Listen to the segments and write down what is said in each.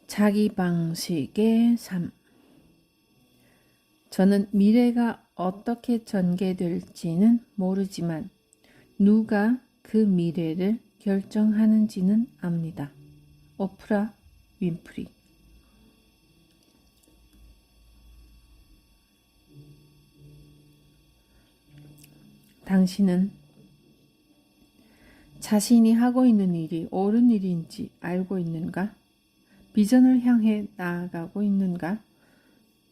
자기 방식의 삶. 저는 미래가 어떻게 전개될지는 모르지만 누가 그 미래를 결정하는지는 압니다. 오프라 윈프리. 당신은 자신이 하고 있는 일이 옳은 일인지 알고 있는가? 비전을 향해 나아가고 있는가?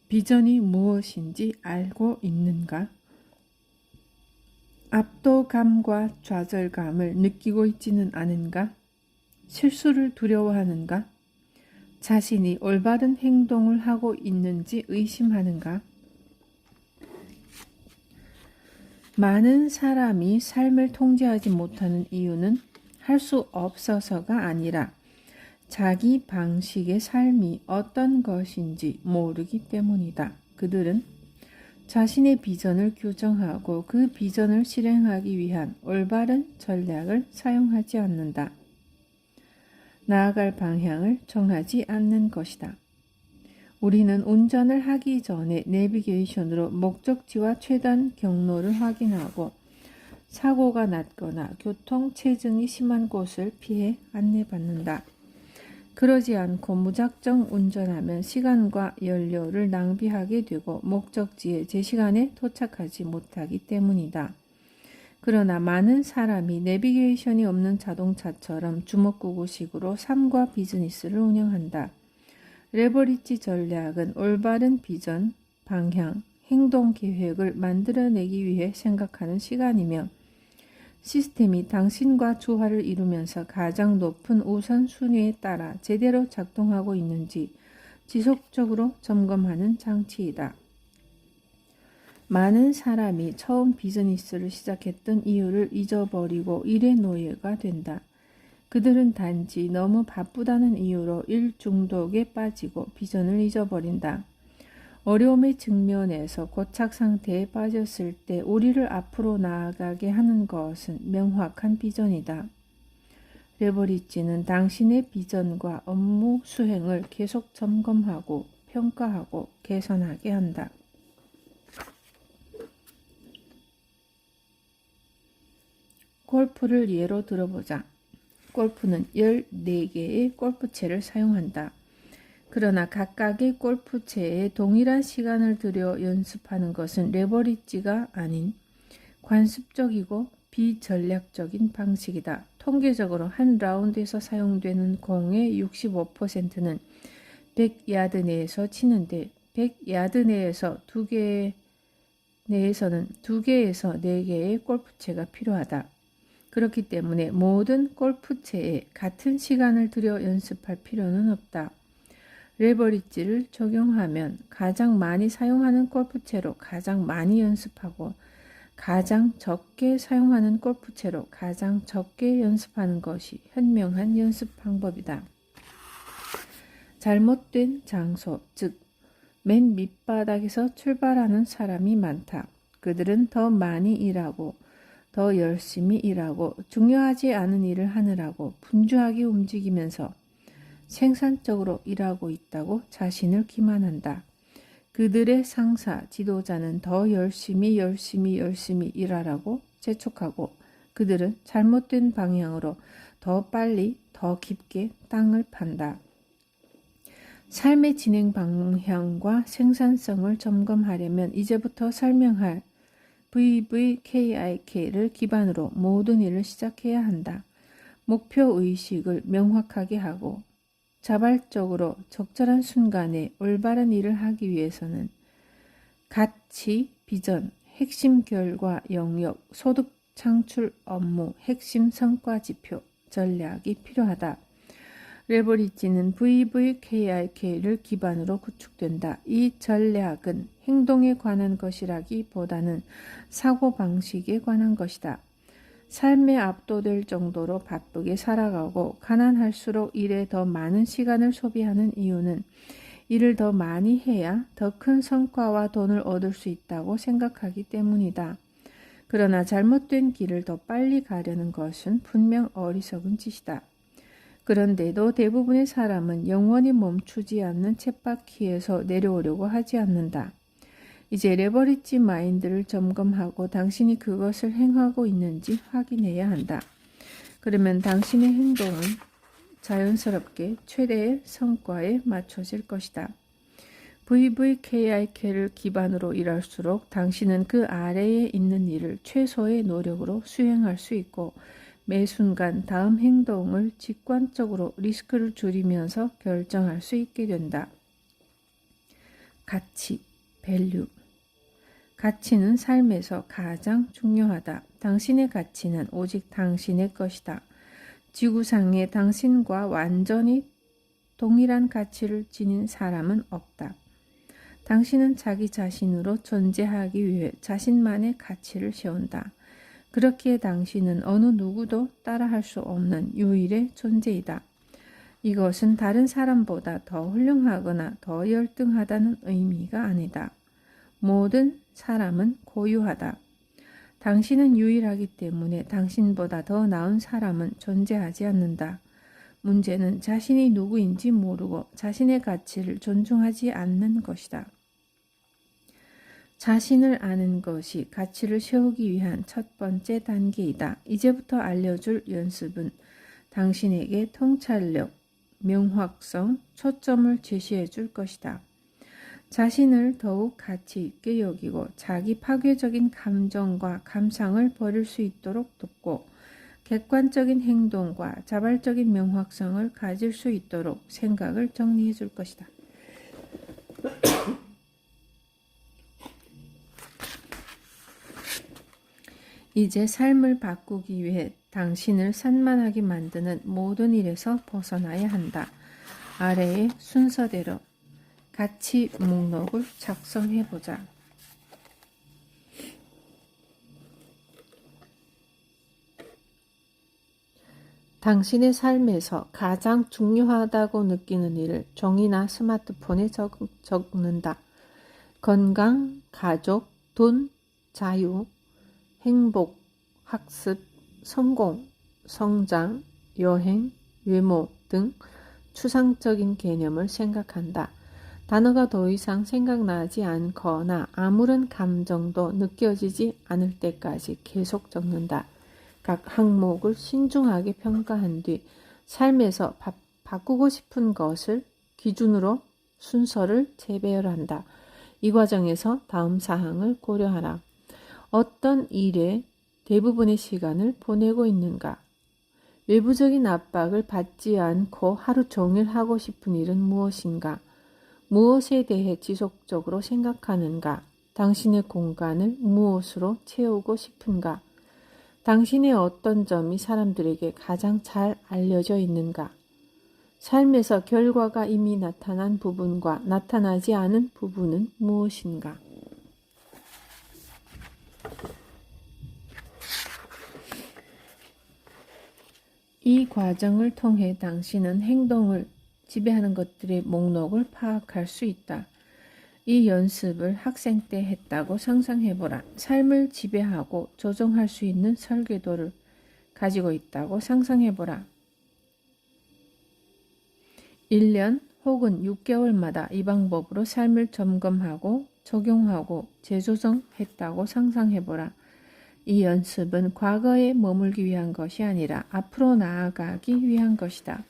비전이 무엇인지 알고 있는가? 압도감과 좌절감을 느끼고 있지는 않은가? 실수를 두려워하는가? 자신이 올바른 행동을 하고 있는지 의심하는가? 많은 사람이 삶을 통제하지 못하는 이유는 할 수 없어서가 아니라 자기 방식의 삶이 어떤 것인지 모르기 때문이다. 그들은 자신의 비전을 규정하고 그 비전을 실행하기 위한 올바른 전략을 사용하지 않는다. 나아갈 방향을 정하지 않는 것이다. 우리는 운전을 하기 전에 내비게이션으로 목적지와 최단 경로를 확인하고 사고가 났거나 교통체증이 심한 곳을 피해 안내받는다. 그러지 않고 무작정 운전하면 시간과 연료를 낭비하게 되고 목적지에 제 시간에 도착하지 못하기 때문이다. 그러나 많은 사람이 내비게이션이 없는 자동차처럼 주먹구구식으로 삶과 비즈니스를 운영한다. 레버리지 전략은 올바른 비전, 방향, 행동 계획을 만들어내기 위해 생각하는 시간이며 시스템이 당신과 조화를 이루면서 가장 높은 우선순위에 따라 제대로 작동하고 있는지 지속적으로 점검하는 장치이다. 많은 사람이 처음 비즈니스를 시작했던 이유를 잊어버리고 일의 노예가 된다. 그들은 단지 너무 바쁘다는 이유로 일 중독에 빠지고 비전을 잊어버린다. 어려움의 직면에서 고착 상태에 빠졌을 때 우리를 앞으로 나아가게 하는 것은 명확한 비전이다. 레버리지는 당신의 비전과 업무 수행을 계속 점검하고 평가하고 개선하게 한다. 골프를 예로 들어보자. 골프는 14개의 골프채를 사용한다. 그러나 각각의 골프채에 동일한 시간을 들여 연습하는 것은 레버리지가 아닌 관습적이고 비전략적인 방식이다. 통계적으로 한 라운드에서 사용되는 공의 65%는 100야드 내에서 치는데 100야드 내에서는 2개에서 4개의 골프채가 필요하다. 그렇기 때문에 모든 골프채에 같은 시간을 들여 연습할 필요는 없다. 레버리지를 적용하면 가장 많이 사용하는 골프채로 가장 많이 연습하고 가장 적게 사용하는 골프채로 가장 적게 연습하는 것이 현명한 연습 방법이다. 잘못된 장소, 즉 맨 밑바닥에서 출발하는 사람이 많다. 그들은 더 많이 일하고 더 열심히 일하고 중요하지 않은 일을 하느라고 분주하게 움직이면서 생산적으로 일하고 있다고 자신을 기만한다. 그들의 상사, 지도자는 더 열심히 일하라고 재촉하고 그들은 잘못된 방향으로 더 빨리, 더 깊게 땅을 판다. 삶의 진행 방향과 생산성을 점검하려면 이제부터 설명할 VVKIK를 기반으로 모든 일을 시작해야 한다. 목표의식을 명확하게 하고 자발적으로 적절한 순간에 올바른 일을 하기 위해서는 가치, 비전, 핵심 결과 영역, 소득 창출 업무, 핵심 성과 지표, 전략이 필요하다. 레버리지는 VVKIK를 기반으로 구축된다. 이 전략은 행동에 관한 것이라기보다는 사고방식에 관한 것이다. 삶에 압도될 정도로 바쁘게 살아가고 가난할수록 일에 더 많은 시간을 소비하는 이유는 일을 더 많이 해야 더 큰 성과와 돈을 얻을 수 있다고 생각하기 때문이다. 그러나 잘못된 길을 더 빨리 가려는 것은 분명 어리석은 짓이다. 그런데도 대부분의 사람은 영원히 멈추지 않는 쳇바퀴에서 내려오려고 하지 않는다. 이제 레버리지 마인드를 점검하고 당신이 그것을 행하고 있는지 확인해야 한다. 그러면 당신의 행동은 자연스럽게 최대의 성과에 맞춰질 것이다. VVKIK를 기반으로 일할수록 당신은 그 아래에 있는 일을 최소의 노력으로 수행할 수 있고 매 순간 다음 행동을 직관적으로 리스크를 줄이면서 결정할 수 있게 된다. 가치, 밸류. 가치는 삶에서 가장 중요하다. 당신의 가치는 오직 당신의 것이다. 지구상에 당신과 완전히 동일한 가치를 지닌 사람은 없다. 당신은 자기 자신으로 존재하기 위해 자신만의 가치를 세운다. 그렇기에 당신은 어느 누구도 따라할 수 없는 유일의 존재이다. 이것은 다른 사람보다 더 훌륭하거나 더 열등하다는 의미가 아니다. 모든 사람은 고유하다. 당신은 유일하기 때문에 당신보다 더 나은 사람은 존재하지 않는다. 문제는 자신이 누구인지 모르고 자신의 가치를 존중하지 않는 것이다. 자신을 아는 것이 가치를 세우기 위한 첫 번째 단계이다. 이제부터 알려줄 연습은 당신에게 통찰력, 명확성, 초점을 제시해 줄 것이다. 자신을 더욱 가치 있게 여기고 자기 파괴적인 감정과 감상을 버릴 수 있도록 돕고 객관적인 행동과 자발적인 명확성을 가질 수 있도록 생각을 정리해 줄 것이다. 이제 삶을 바꾸기 위해 당신을 산만하게 만드는 모든 일에서 벗어나야 한다. 아래의 순서대로 가치 목록을 작성해보자. 당신의 삶에서 가장 중요하다고 느끼는 일을 종이나 스마트폰에 적는다. 건강, 가족, 돈, 자유, 행복, 학습, 성공, 성장, 여행, 외모 등 추상적인 개념을 생각한다. 단어가 더 이상 생각나지 않거나 아무런 감정도 느껴지지 않을 때까지 계속 적는다. 각 항목을 신중하게 평가한 뒤 삶에서 바꾸고 싶은 것을 기준으로 순서를 재배열한다. 이 과정에서 다음 사항을 고려하라. 어떤 일에 대부분의 시간을 보내고 있는가? 외부적인 압박을 받지 않고 하루 종일 하고 싶은 일은 무엇인가? 무엇에 대해 지속적으로 생각하는가? 당신의 공간을 무엇으로 채우고 싶은가? 당신의 어떤 점이 사람들에게 가장 잘 알려져 있는가? 삶에서 결과가 이미 나타난 부분과 나타나지 않은 부분은 무엇인가? 이 과정을 통해 당신은 행동을 지배하는 것들의 목록을 파악할 수 있다. 이 연습을 학생 때 했다고 상상해보라. 삶을 지배하고 조정할 수 있는 설계도를 가지고 있다고 상상해보라. 1년 혹은 6개월마다 이 방법으로 삶을 점검하고 적용하고 재조정했다고 상상해보라. 이 연습은 과거에 머물기 위한 것이 아니라 앞으로 나아가기 위한 것이다.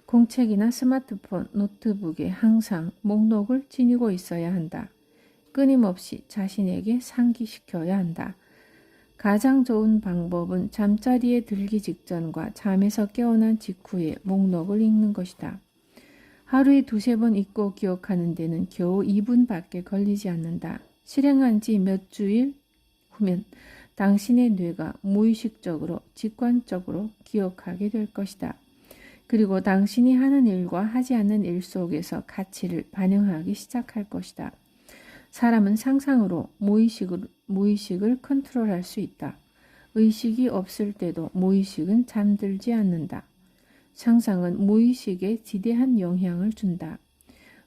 공책이나 스마트폰, 노트북에 항상 목록을 지니고 있어야 한다. 끊임없이 자신에게 상기시켜야 한다. 가장 좋은 방법은 잠자리에 들기 직전과 잠에서 깨어난 직후에 목록을 읽는 것이다. 하루에 2-3번 읽고 기억하는 데는 겨우 2분밖에 걸리지 않는다. 실행한 지 몇 주일 후면 당신의 뇌가 무의식적으로 직관적으로 기억하게 될 것이다. 그리고 당신이 하는 일과 하지 않는 일 속에서 가치를 반영하기 시작할 것이다. 사람은 상상으로 무의식을 컨트롤할 수 있다. 의식이 없을 때도 무의식은 잠들지 않는다. 상상은 무의식에 지대한 영향을 준다.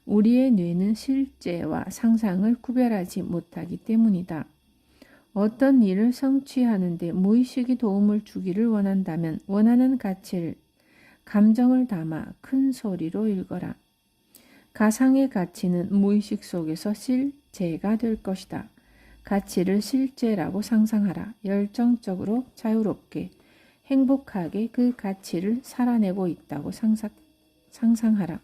우리의 뇌는 실제와 상상을 구별하지 못하기 때문이다. 어떤 일을 성취하는 데 무의식이 도움을 주기를 원한다면 원하는 감정을 담아 큰 소리로 읽어라. 가상의 가치는 무의식 속에서 실제가 될 것이다. 가치를 실제라고 상상하라. 열정적으로 자유롭게 행복하게 그 가치를 살아내고 있다고 상상하라.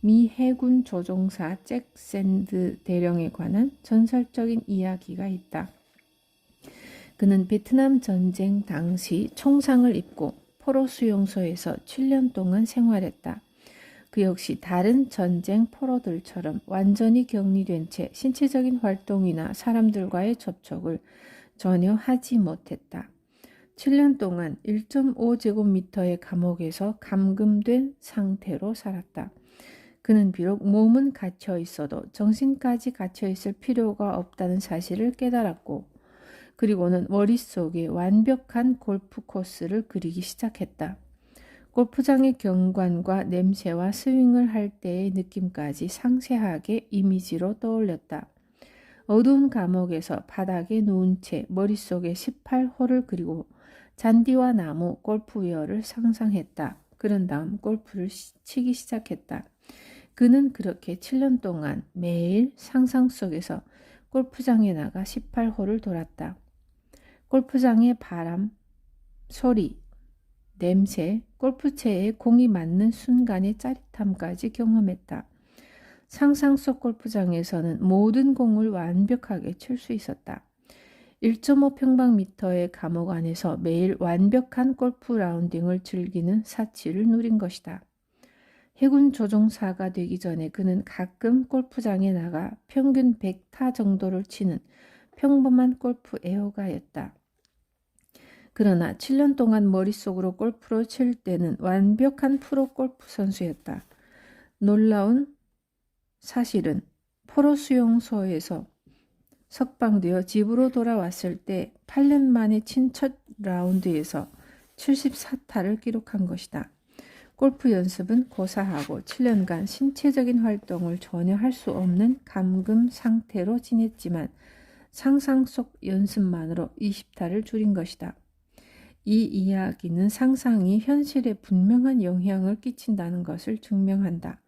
미 해군 조종사 잭 샌드 대령에 관한 전설적인 이야기가 있다. 그는 베트남 전쟁 당시 총상을 입고 포로 수용소에서 7년 동안 생활했다. 그 역시 다른 전쟁 포로들처럼 완전히 격리된 채 신체적인 활동이나 사람들과의 접촉을 전혀 하지 못했다. 7년 동안 1.5제곱미터의 감옥에서 감금된 상태로 살았다. 그는 비록 몸은 갇혀 있어도 정신까지 갇혀 있을 필요가 없다는 사실을 깨달았고, 그리고는 머릿속에 완벽한 골프 코스를 그리기 시작했다. 골프장의 경관과 냄새와 스윙을 할 때의 느낌까지 상세하게 이미지로 떠올렸다. 어두운 감옥에서 바닥에 누운 채 머릿속에 18홀을 그리고 잔디와 나무, 골프웨어를 상상했다. 그런 다음 골프를 치기 시작했다. 그는 그렇게 7년 동안 매일 상상 속에서 골프장에 나가 18홀을 돌았다. 골프장의 바람, 소리, 냄새, 골프채에 공이 맞는 순간의 짜릿함까지 경험했다. 상상 속 골프장에서는 모든 공을 완벽하게 칠 수 있었다. 1.5평방미터의 감옥 안에서 매일 완벽한 골프 라운딩을 즐기는 사치를 누린 것이다. 해군 조종사가 되기 전에 그는 가끔 골프장에 나가 평균 100타 정도를 치는 평범한 골프 애호가였다. 그러나 7년 동안 머릿속으로 골프를 칠 때는 완벽한 프로 골프 선수였다. 놀라운 사실은 포로 수용소에서 석방되어 집으로 돌아왔을 때 8년 만에 친 첫 라운드에서 74타를 기록한 것이다. 골프 연습은 고사하고 7년간 신체적인 활동을 전혀 할 수 없는 감금 상태로 지냈지만 상상 속 연습만으로 20타를 줄인 것이다. 이 이야기는 상상이 현실에 분명한 영향을 끼친다는 것을 증명한다.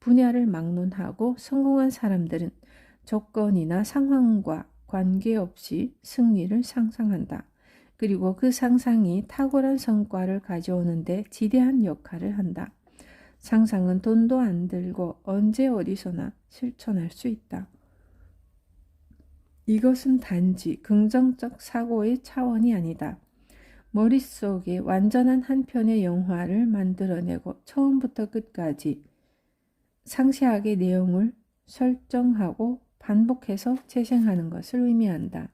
분야를 막론하고 성공한 사람들은 조건이나 상황과 관계없이 승리를 상상한다. 그리고 그 상상이 탁월한 성과를 가져오는데 지대한 역할을 한다. 상상은 돈도 안 들고 언제 어디서나 실천할 수 있다. 이것은 단지 긍정적 사고의 차원이 아니다. 머릿속에 완전한 한 편의 영화를 만들어내고 처음부터 끝까지 상세하게 내용을 설정하고 반복해서 재생하는 것을 의미한다.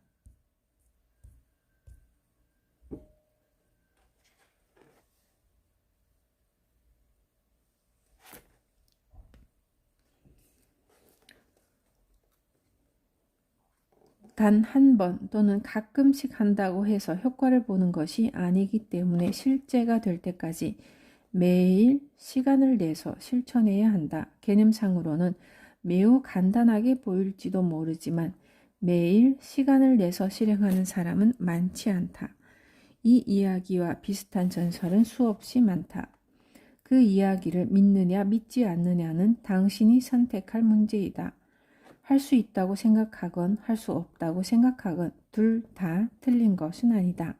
단 한 번 또는 가끔씩 한다고 해서 효과를 보는 것이 아니기 때문에 실제가 될 때까지 매일 시간을 내서 실천해야 한다. 개념상으로는 매우 간단하게 보일지도 모르지만 매일 시간을 내서 실행하는 사람은 많지 않다. 이 이야기와 비슷한 전설은 수없이 많다. 그 이야기를 믿느냐 믿지 않느냐는 당신이 선택할 문제이다. 할 수 있다고 생각하건 할 수 없다고 생각하건 둘 다 틀린 것은 아니다.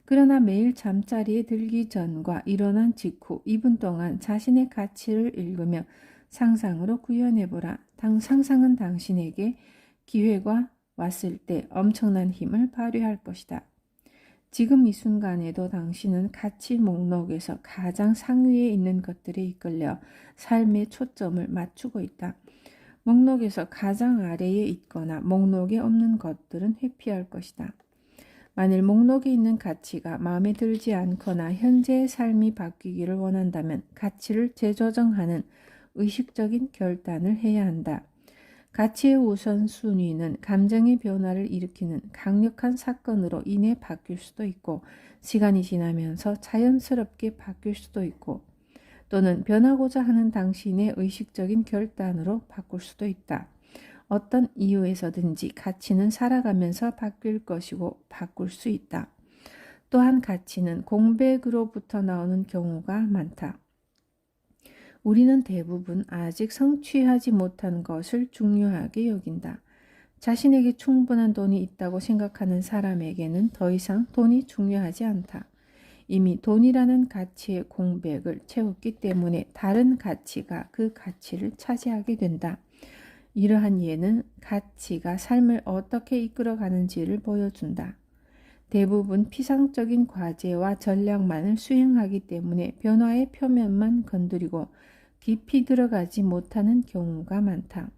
그러나 매일 잠자리에 들기 전과 일어난 직후 2분 동안 자신의 가치를 읽으며 상상으로 구현해보라. 상상은 당신에게 기회가 왔을 때 엄청난 힘을 발휘할 것이다. 지금 이 순간에도 당신은 가치 목록에서 가장 상위에 있는 것들에 이끌려 삶의 초점을 맞추고 있다. 목록에서 가장 아래에 있거나 목록에 없는 것들은 회피할 것이다. 만일 목록에 있는 가치가 마음에 들지 않거나 현재의 삶이 바뀌기를 원한다면 가치를 재조정하는 의식적인 결단을 해야 한다. 가치의 우선순위는 감정의 변화를 일으키는 강력한 사건으로 인해 바뀔 수도 있고 시간이 지나면서 자연스럽게 바뀔 수도 있고 또는 변하고자 하는 당신의 의식적인 결단으로 바꿀 수도 있다. 어떤 이유에서든지 가치는 살아가면서 바뀔 것이고 바꿀 수 있다. 또한 가치는 공백으로부터 나오는 경우가 많다. 우리는 대부분 아직 성취하지 못한 것을 중요하게 여긴다. 자신에게 충분한 돈이 있다고 생각하는 사람에게는 더 이상 돈이 중요하지 않다. 이미 돈이라는 가치의 공백을 채웠기 때문에 다른 가치가 그 가치를 차지하게 된다. 이러한 예는 가치가 삶을 어떻게 이끌어가는지를 보여준다. 대부분 피상적인 과제와 전략만을 수행하기 때문에 변화의 표면만 건드리고 깊이 들어가지 못하는 경우가 많다.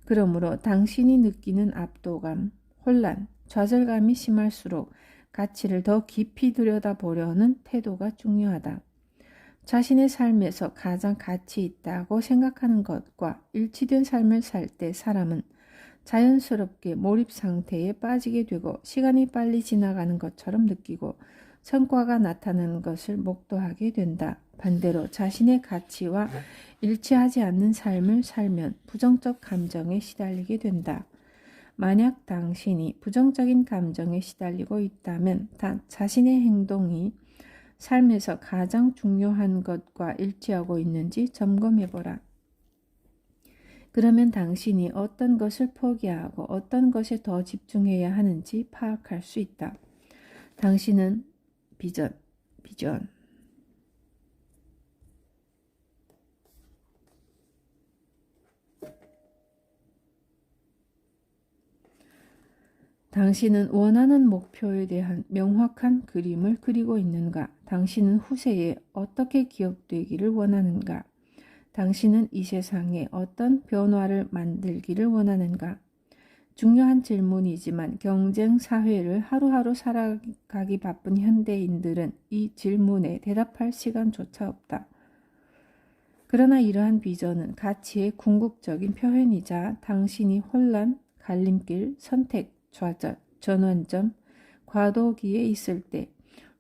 그러므로 당신이 느끼는 압도감, 혼란, 좌절감이 심할수록 가치를 더 깊이 들여다보려는 태도가 중요하다. 자신의 삶에서 가장 가치 있다고 생각하는 것과 일치된 삶을 살 때 사람은 자연스럽게 몰입 상태에 빠지게 되고 시간이 빨리 지나가는 것처럼 느끼고 성과가 나타나는 것을 목도하게 된다. 반대로 자신의 가치와 일치하지 않는 삶을 살면 부정적 감정에 시달리게 된다. 만약 당신이 부정적인 감정에 시달리고 있다면 자신의 행동이 삶에서 가장 중요한 것과 일치하고 있는지 점검해보라. 그러면 당신이 어떤 것을 포기하고 어떤 것에 더 집중해야 하는지 파악할 수 있다. 당신은 비전. 당신은 원하는 목표에 대한 명확한 그림을 그리고 있는가? 당신은 후세에 어떻게 기억되기를 원하는가? 당신은 이 세상에 어떤 변화를 만들기를 원하는가? 중요한 질문이지만 경쟁 사회를 하루하루 살아가기 바쁜 현대인들은 이 질문에 대답할 시간조차 없다. 그러나 이러한 비전은 가치의 궁극적인 표현이자 당신이 혼란, 갈림길, 선택, 좌절, 전환점, 과도기에 있을 때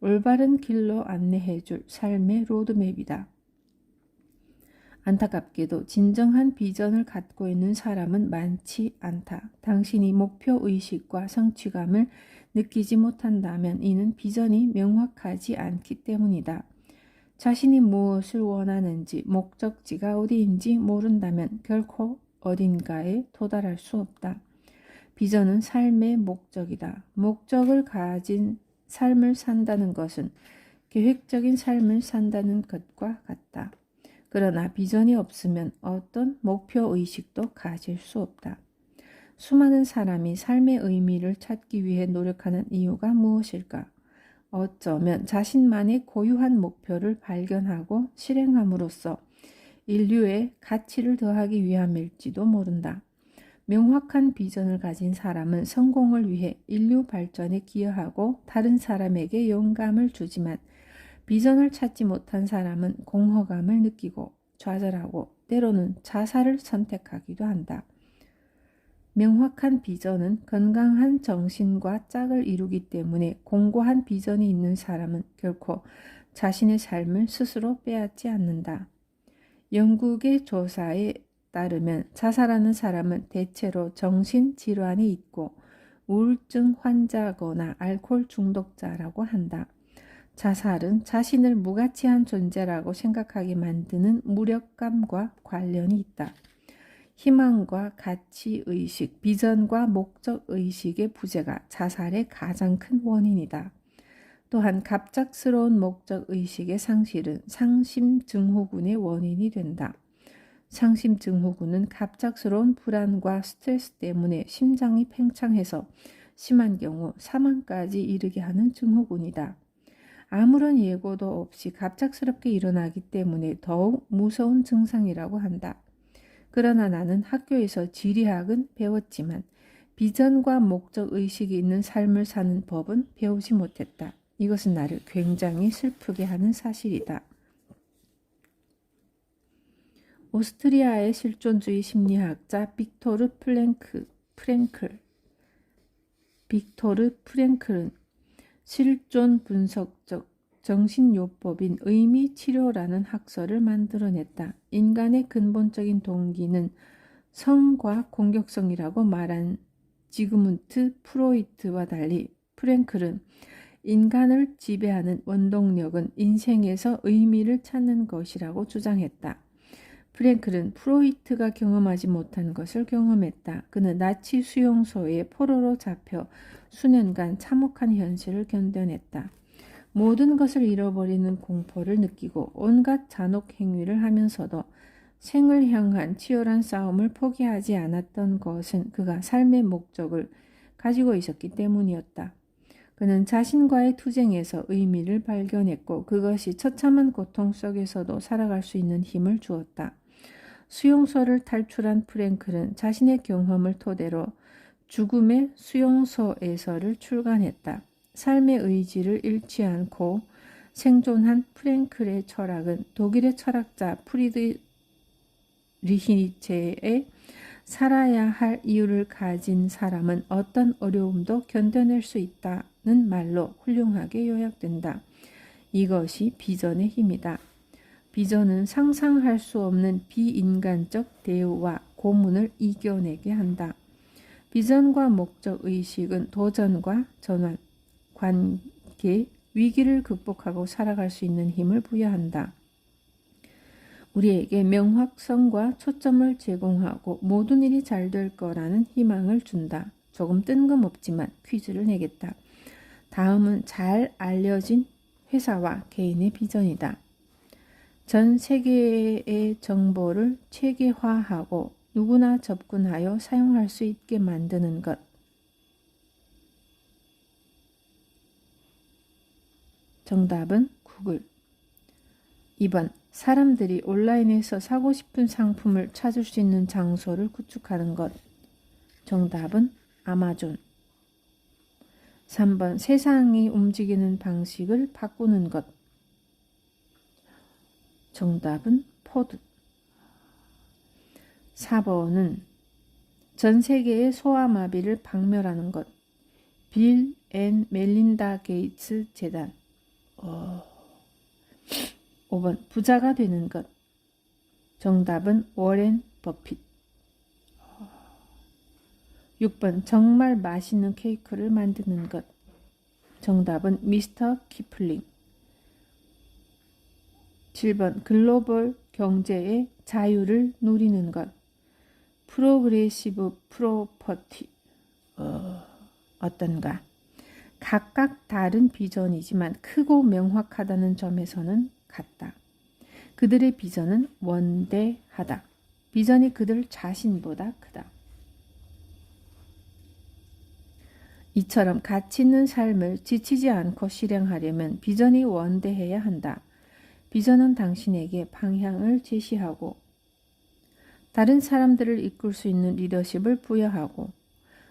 올바른 길로 안내해줄 삶의 로드맵이다. 안타깝게도 진정한 비전을 갖고 있는 사람은 많지 않다. 당신이 목표의식과 성취감을 느끼지 못한다면 이는 비전이 명확하지 않기 때문이다. 자신이 무엇을 원하는지, 목적지가 어디인지 모른다면 결코 어딘가에 도달할 수 없다. 비전은 삶의 목적이다. 목적을 가진 삶을 산다는 것은 계획적인 삶을 산다는 것과 같다. 그러나 비전이 없으면 어떤 목표의식도 가질 수 없다. 수많은 사람이 삶의 의미를 찾기 위해 노력하는 이유가 무엇일까? 어쩌면 자신만의 고유한 목표를 발견하고 실행함으로써 인류의 가치를 더하기 위함일지도 모른다. 명확한 비전을 가진 사람은 성공을 위해 인류 발전에 기여하고 다른 사람에게 영감을 주지만 비전을 찾지 못한 사람은 공허감을 느끼고 좌절하고 때로는 자살을 선택하기도 한다. 명확한 비전은 건강한 정신과 짝을 이루기 때문에 공고한 비전이 있는 사람은 결코 자신의 삶을 스스로 빼앗지 않는다. 영국의 조사에 따르면 자살하는 사람은 대체로 정신질환이 있고 우울증 환자거나 알코올 중독자라고 한다. 자살은 자신을 무가치한 존재라고 생각하게 만드는 무력감과 관련이 있다. 희망과 가치의식, 비전과 목적의식의 부재가 자살의 가장 큰 원인이다. 또한 갑작스러운 목적의식의 상실은 상심증후군의 원인이 된다. 상심증후군은 갑작스러운 불안과 스트레스 때문에 심장이 팽창해서 심한 경우 사망까지 이르게 하는 증후군이다. 아무런 예고도 없이 갑작스럽게 일어나기 때문에 더욱 무서운 증상이라고 한다. 그러나 나는 학교에서 지리학은 배웠지만 비전과 목적의식이 있는 삶을 사는 법은 배우지 못했다. 이것은 나를 굉장히 슬프게 하는 사실이다. 오스트리아의 실존주의 심리학자 빅토르 프랭클은 실존 분석적 정신요법인 의미치료라는 학설을 만들어냈다. 인간의 근본적인 동기는 성과 공격성이라고 말한 지그문트 프로이트와 달리 프랭클은 인간을 지배하는 원동력은 인생에서 의미를 찾는 것이라고 주장했다. 프랭클은 프로이트가 경험하지 못한 것을 경험했다. 그는 나치 수용소에 포로로 잡혀 수년간 참혹한 현실을 견뎌냈다. 모든 것을 잃어버리는 공포를 느끼고 온갖 잔혹 행위를 하면서도 생을 향한 치열한 싸움을 포기하지 않았던 것은 그가 삶의 목적을 가지고 있었기 때문이었다. 그는 자신과의 투쟁에서 의미를 발견했고 그것이 처참한 고통 속에서도 살아갈 수 있는 힘을 주었다. 수용소를 탈출한 프랭클은 자신의 경험을 토대로 죽음의 수용소에서를 출간했다. 삶의 의지를 잃지 않고 생존한 프랭클의 철학은 독일의 철학자 프리드리히체의 살아야 할 이유를 가진 사람은 어떤 어려움도 견뎌낼 수 있다는 말로 훌륭하게 요약된다. 이것이 비전의 힘이다. 비전은 상상할 수 없는 비인간적 대우와 고문을 이겨내게 한다. 비전과 목적 의식은 도전과 전환, 관계, 위기를 극복하고 살아갈 수 있는 힘을 부여한다. 우리에게 명확성과 초점을 제공하고 모든 일이 잘 될 거라는 희망을 준다. 조금 뜬금없지만 퀴즈를 내겠다. 다음은 잘 알려진 회사와 개인의 비전이다. 전 세계의 정보를 체계화하고 누구나 접근하여 사용할 수 있게 만드는 것. 정답은 구글. 2번. 사람들이 온라인에서 사고 싶은 상품을 찾을 수 있는 장소를 구축하는 것. 정답은 아마존. 3번. 세상이 움직이는 방식을 바꾸는 것. 정답은 포드. 4번은 전 세계의 소아마비를 박멸하는 것. 빌 앤 멜린다 게이츠 재단. 5번 부자가 되는 것. 정답은 워렌 버핏. 6번 정말 맛있는 케이크를 만드는 것. 정답은 미스터 키플링. 7번 글로벌 경제의 자유를 누리는 것. 프로그레시브 프로퍼티. 어떤가? 각각 다른 비전이지만 크고 명확하다는 점에서는 같다. 그들의 비전은 원대하다. 비전이 그들 자신보다 크다. 이처럼 가치 있는 삶을 지치지 않고 실행하려면 비전이 원대해야 한다. 비전은 당신에게 방향을 제시하고 다른 사람들을 이끌 수 있는 리더십을 부여하고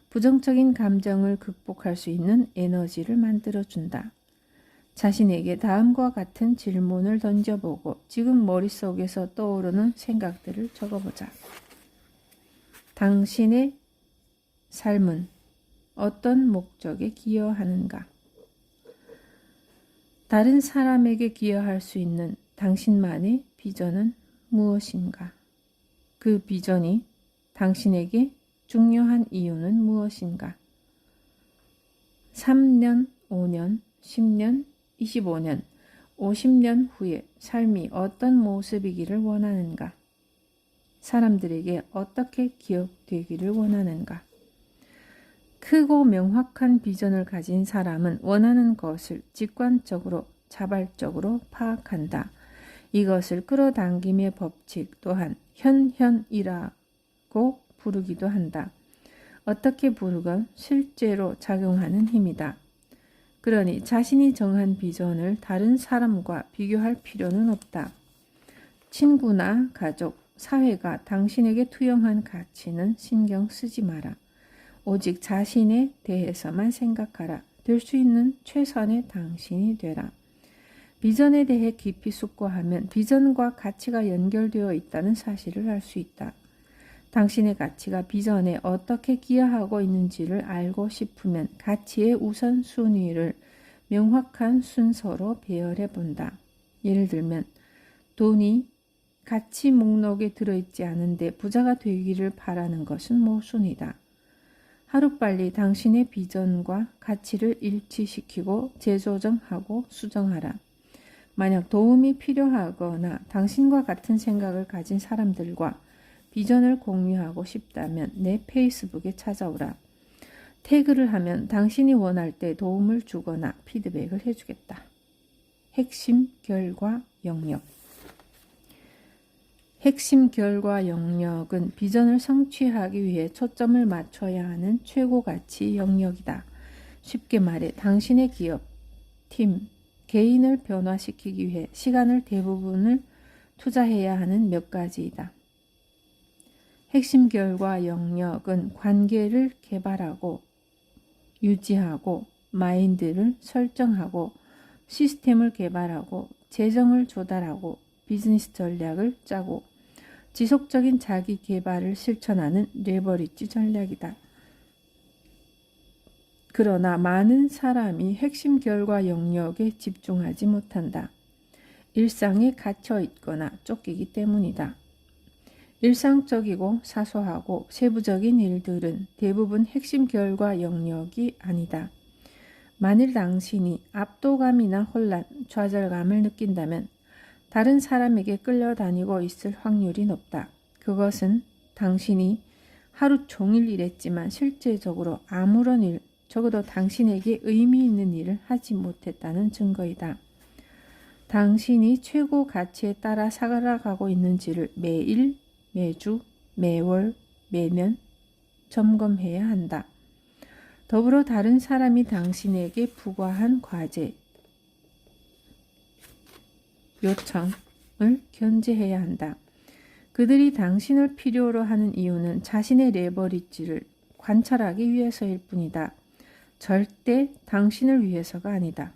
부정적인 감정을 극복할 수 있는 에너지를 만들어준다. 자신에게 다음과 같은 질문을 던져보고 지금 머릿속에서 떠오르는 생각들을 적어보자. 당신의 삶은 어떤 목적에 기여하는가? 다른 사람에게 기여할 수 있는 당신만의 비전은 무엇인가? 그 비전이 당신에게 중요한 이유는 무엇인가? 3년, 5년, 10년, 25년, 50년 후에 삶이 어떤 모습이기를 원하는가? 사람들에게 어떻게 기억되기를 원하는가? 크고 명확한 비전을 가진 사람은 원하는 것을 직관적으로, 자발적으로 파악한다. 이것을 끌어당김의 법칙 또한 현현이라고 부르기도 한다. 어떻게 부르건 실제로 작용하는 힘이다. 그러니 자신이 정한 비전을 다른 사람과 비교할 필요는 없다. 친구나 가족, 사회가 당신에게 투영한 가치는 신경 쓰지 마라. 오직 자신에 대해서만 생각하라. 될 수 있는 최선의 당신이 되라. 비전에 대해 깊이 숙고하면 비전과 가치가 연결되어 있다는 사실을 알 수 있다. 당신의 가치가 비전에 어떻게 기여하고 있는지를 알고 싶으면 가치의 우선순위를 명확한 순서로 배열해 본다. 예를 들면 돈이 가치 목록에 들어있지 않은데 부자가 되기를 바라는 것은 모순이다. 하루빨리 당신의 비전과 가치를 일치시키고 재조정하고 수정하라. 만약 도움이 필요하거나 당신과 같은 생각을 가진 사람들과 비전을 공유하고 싶다면 내 페이스북에 찾아오라. 태그를 하면 당신이 원할 때 도움을 주거나 피드백을 해주겠다. 핵심, 결과, 영역. 핵심, 결과, 영역은 비전을 성취하기 위해 초점을 맞춰야 하는 최고 가치 영역이다. 쉽게 말해 당신의 기업, 팀, 개인을 변화시키기 위해 시간을 대부분을 투자해야 하는 몇 가지이다. 핵심, 결과, 영역은 관계를 개발하고 유지하고 마인드를 설정하고 시스템을 개발하고 재정을 조달하고 비즈니스 전략을 짜고 지속적인 자기 개발을 실천하는 레버리지 전략이다. 그러나 많은 사람이 핵심, 결과, 영역에 집중하지 못한다. 일상에 갇혀 있거나 쫓기기 때문이다. 일상적이고 사소하고 세부적인 일들은 대부분 핵심, 결과, 영역이 아니다. 만일 당신이 압도감이나 혼란, 좌절감을 느낀다면 다른 사람에게 끌려다니고 있을 확률이 높다. 그것은 당신이 하루 종일 일했지만 실제적으로 아무런 일, 적어도 당신에게 의미 있는 일을 하지 못했다는 증거이다. 당신이 최고 가치에 따라 살아가고 있는지를 매일, 매주, 매월, 매년 점검해야 한다. 더불어 다른 사람이 당신에게 부과한 과제, 요청을 견제해야 한다. 그들이 당신을 필요로 하는 이유는 자신의 레버리지를 관찰하기 위해서일 뿐이다. 절대 당신을 위해서가 아니다.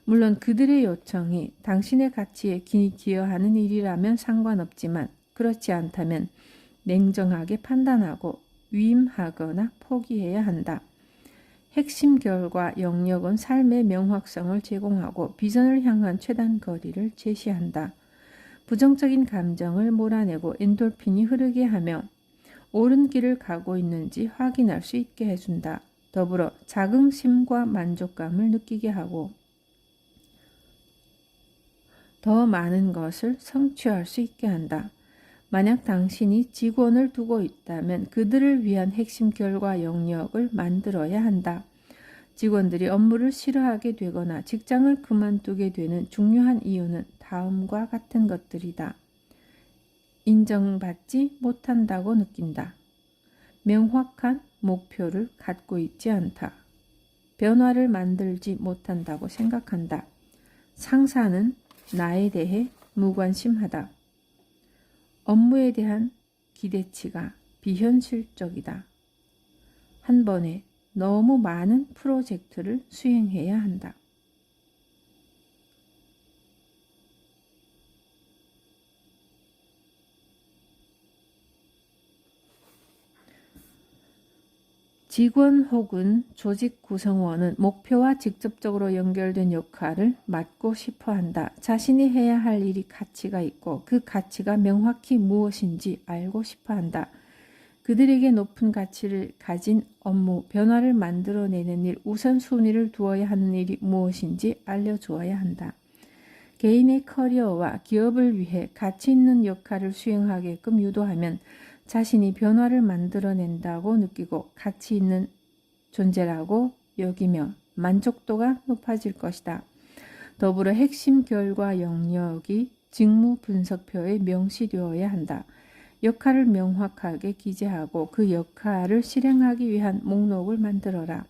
물론 그들의 요청이 당신의 가치에 기여하는 일이라면 상관없지만 그렇지 않다면 냉정하게 판단하고 위임하거나 포기해야 한다. 핵심, 결과, 영역은 삶의 명확성을 제공하고 비전을 향한 최단 거리를 제시한다. 부정적인 감정을 몰아내고 엔돌핀이 흐르게 하며 옳은 길을 가고 있는지 확인할 수 있게 해준다. 더불어 자긍심과 만족감을 느끼게 하고 더 많은 것을 성취할 수 있게 한다. 만약 당신이 직원을 두고 있다면 그들을 위한 핵심, 결과, 영역을 만들어야 한다. 직원들이 업무를 싫어하게 되거나 직장을 그만두게 되는 중요한 이유는 다음과 같은 것들이다. 인정받지 못한다고 느낀다. 명확한 목표를 갖고 있지 않다. 변화를 만들지 못한다고 생각한다. 상사는 나에 대해 무관심하다. 업무에 대한 기대치가 비현실적이다. 한 번에 너무 많은 프로젝트를 수행해야 한다. 직원 혹은 조직 구성원은 목표와 직접적으로 연결된 역할을 맡고 싶어 한다. 자신이 해야 할 일이 가치가 있고 그 가치가 명확히 무엇인지 알고 싶어 한다. 그들에게 높은 가치를 가진 업무, 변화를 만들어내는 일, 우선순위를 두어야 하는 일이 무엇인지 알려주어야 한다. 개인의 커리어와 기업을 위해 가치 있는 역할을 수행하게끔 유도하면 자신이 변화를 만들어낸다고 느끼고 가치 있는 존재라고 여기며 만족도가 높아질 것이다. 더불어 핵심, 결과, 영역이 직무 분석표에 명시되어야 한다. 역할을 명확하게 기재하고 그 역할을 실행하기 위한 목록을 만들어라.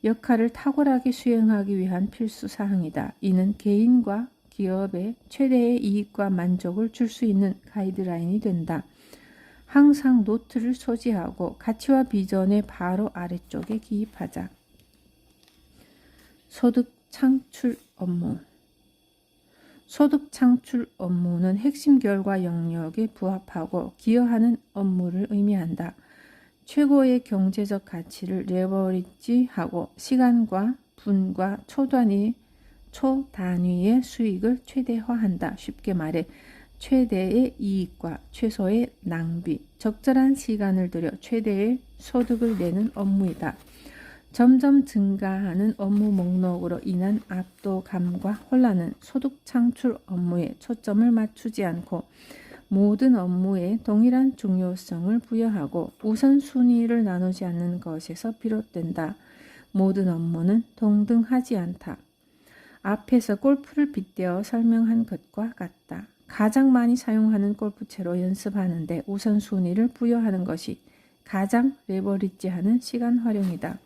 역할을 탁월하게 수행하기 위한 필수 사항이다. 이는 개인과 기업에 최대의 이익과 만족을 줄 수 있는 가이드라인이 된다. 항상 노트를 소지하고 가치와 비전의 바로 아래쪽에 기입하자. 소득 창출 업무. 소득 창출 업무는 핵심, 결과, 영역에 부합하고 기여하는 업무를 의미한다. 최고의 경제적 가치를 레버리지하고 시간과 분과 초단위의 수익을 최대화한다. 쉽게 말해 최대의 이익과 최소의 낭비, 적절한 시간을 들여 최대의 소득을 내는 업무이다. 점점 증가하는 업무 목록으로 인한 압도감과 혼란은 소득 창출 업무에 초점을 맞추지 않고 모든 업무에 동일한 중요성을 부여하고 우선순위를 나누지 않는 것에서 비롯된다. 모든 업무는 동등하지 않다. 앞에서 골프를 빗대어 설명한 것과 같다. 가장 많이 사용하는 골프채로 연습하는데 우선순위를 부여하는 것이 가장 레버리지하는 시간 활용이다.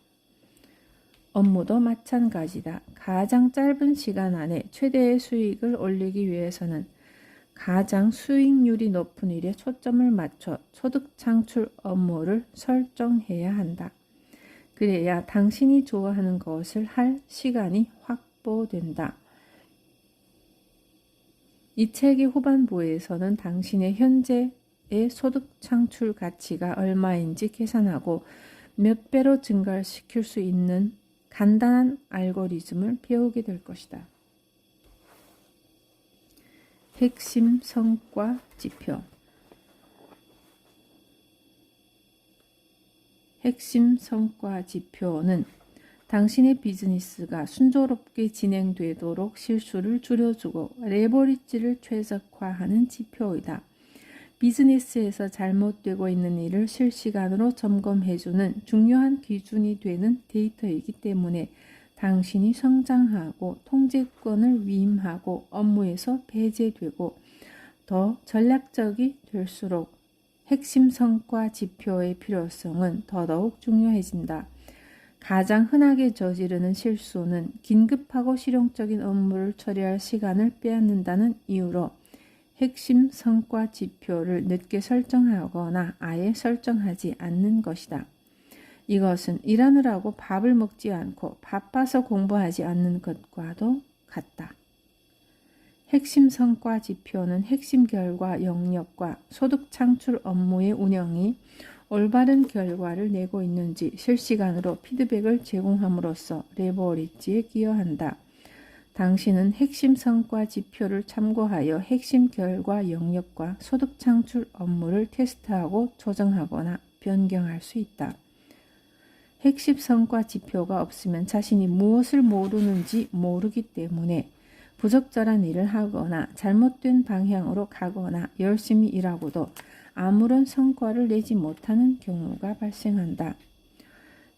업무도 마찬가지다. 가장 짧은 시간 안에 최대의 수익을 올리기 위해서는 가장 수익률이 높은 일에 초점을 맞춰 소득 창출 업무를 설정해야 한다. 그래야 당신이 좋아하는 것을 할 시간이 확보된다. 이 책의 후반부에서는 당신의 현재의 소득 창출 가치가 얼마인지 계산하고 몇 배로 증가시킬 수 있는 간단한 알고리즘을 배우게 될 것이다. 핵심 성과 지표. 핵심 성과 지표는 당신의 비즈니스가 순조롭게 진행되도록 실수를 줄여주고 레버리지를 최적화하는 지표이다. 비즈니스에서 잘못되고 있는 일을 실시간으로 점검해주는 중요한 기준이 되는 데이터이기 때문에 당신이 성장하고 통제권을 위임하고 업무에서 배제되고 더 전략적이 될수록 핵심 성과 지표의 필요성은 더더욱 중요해진다. 가장 흔하게 저지르는 실수는 긴급하고 실용적인 업무를 처리할 시간을 빼앗는다는 이유로 핵심 성과 지표를 늦게 설정하거나 아예 설정하지 않는 것이다. 이것은 일하느라고 밥을 먹지 않고 바빠서 공부하지 않는 것과도 같다. 핵심 성과 지표는 핵심 결과 영역과 소득 창출 업무의 운영이 올바른 결과를 내고 있는지 실시간으로 피드백을 제공함으로써 레버리지에 기여한다. 당신은 핵심 성과 지표를 참고하여 핵심 결과 영역과 소득 창출 업무를 테스트하고 조정하거나 변경할 수 있다. 핵심 성과 지표가 없으면 자신이 무엇을 모르는지 모르기 때문에 부적절한 일을 하거나 잘못된 방향으로 가거나 열심히 일하고도 아무런 성과를 내지 못하는 경우가 발생한다.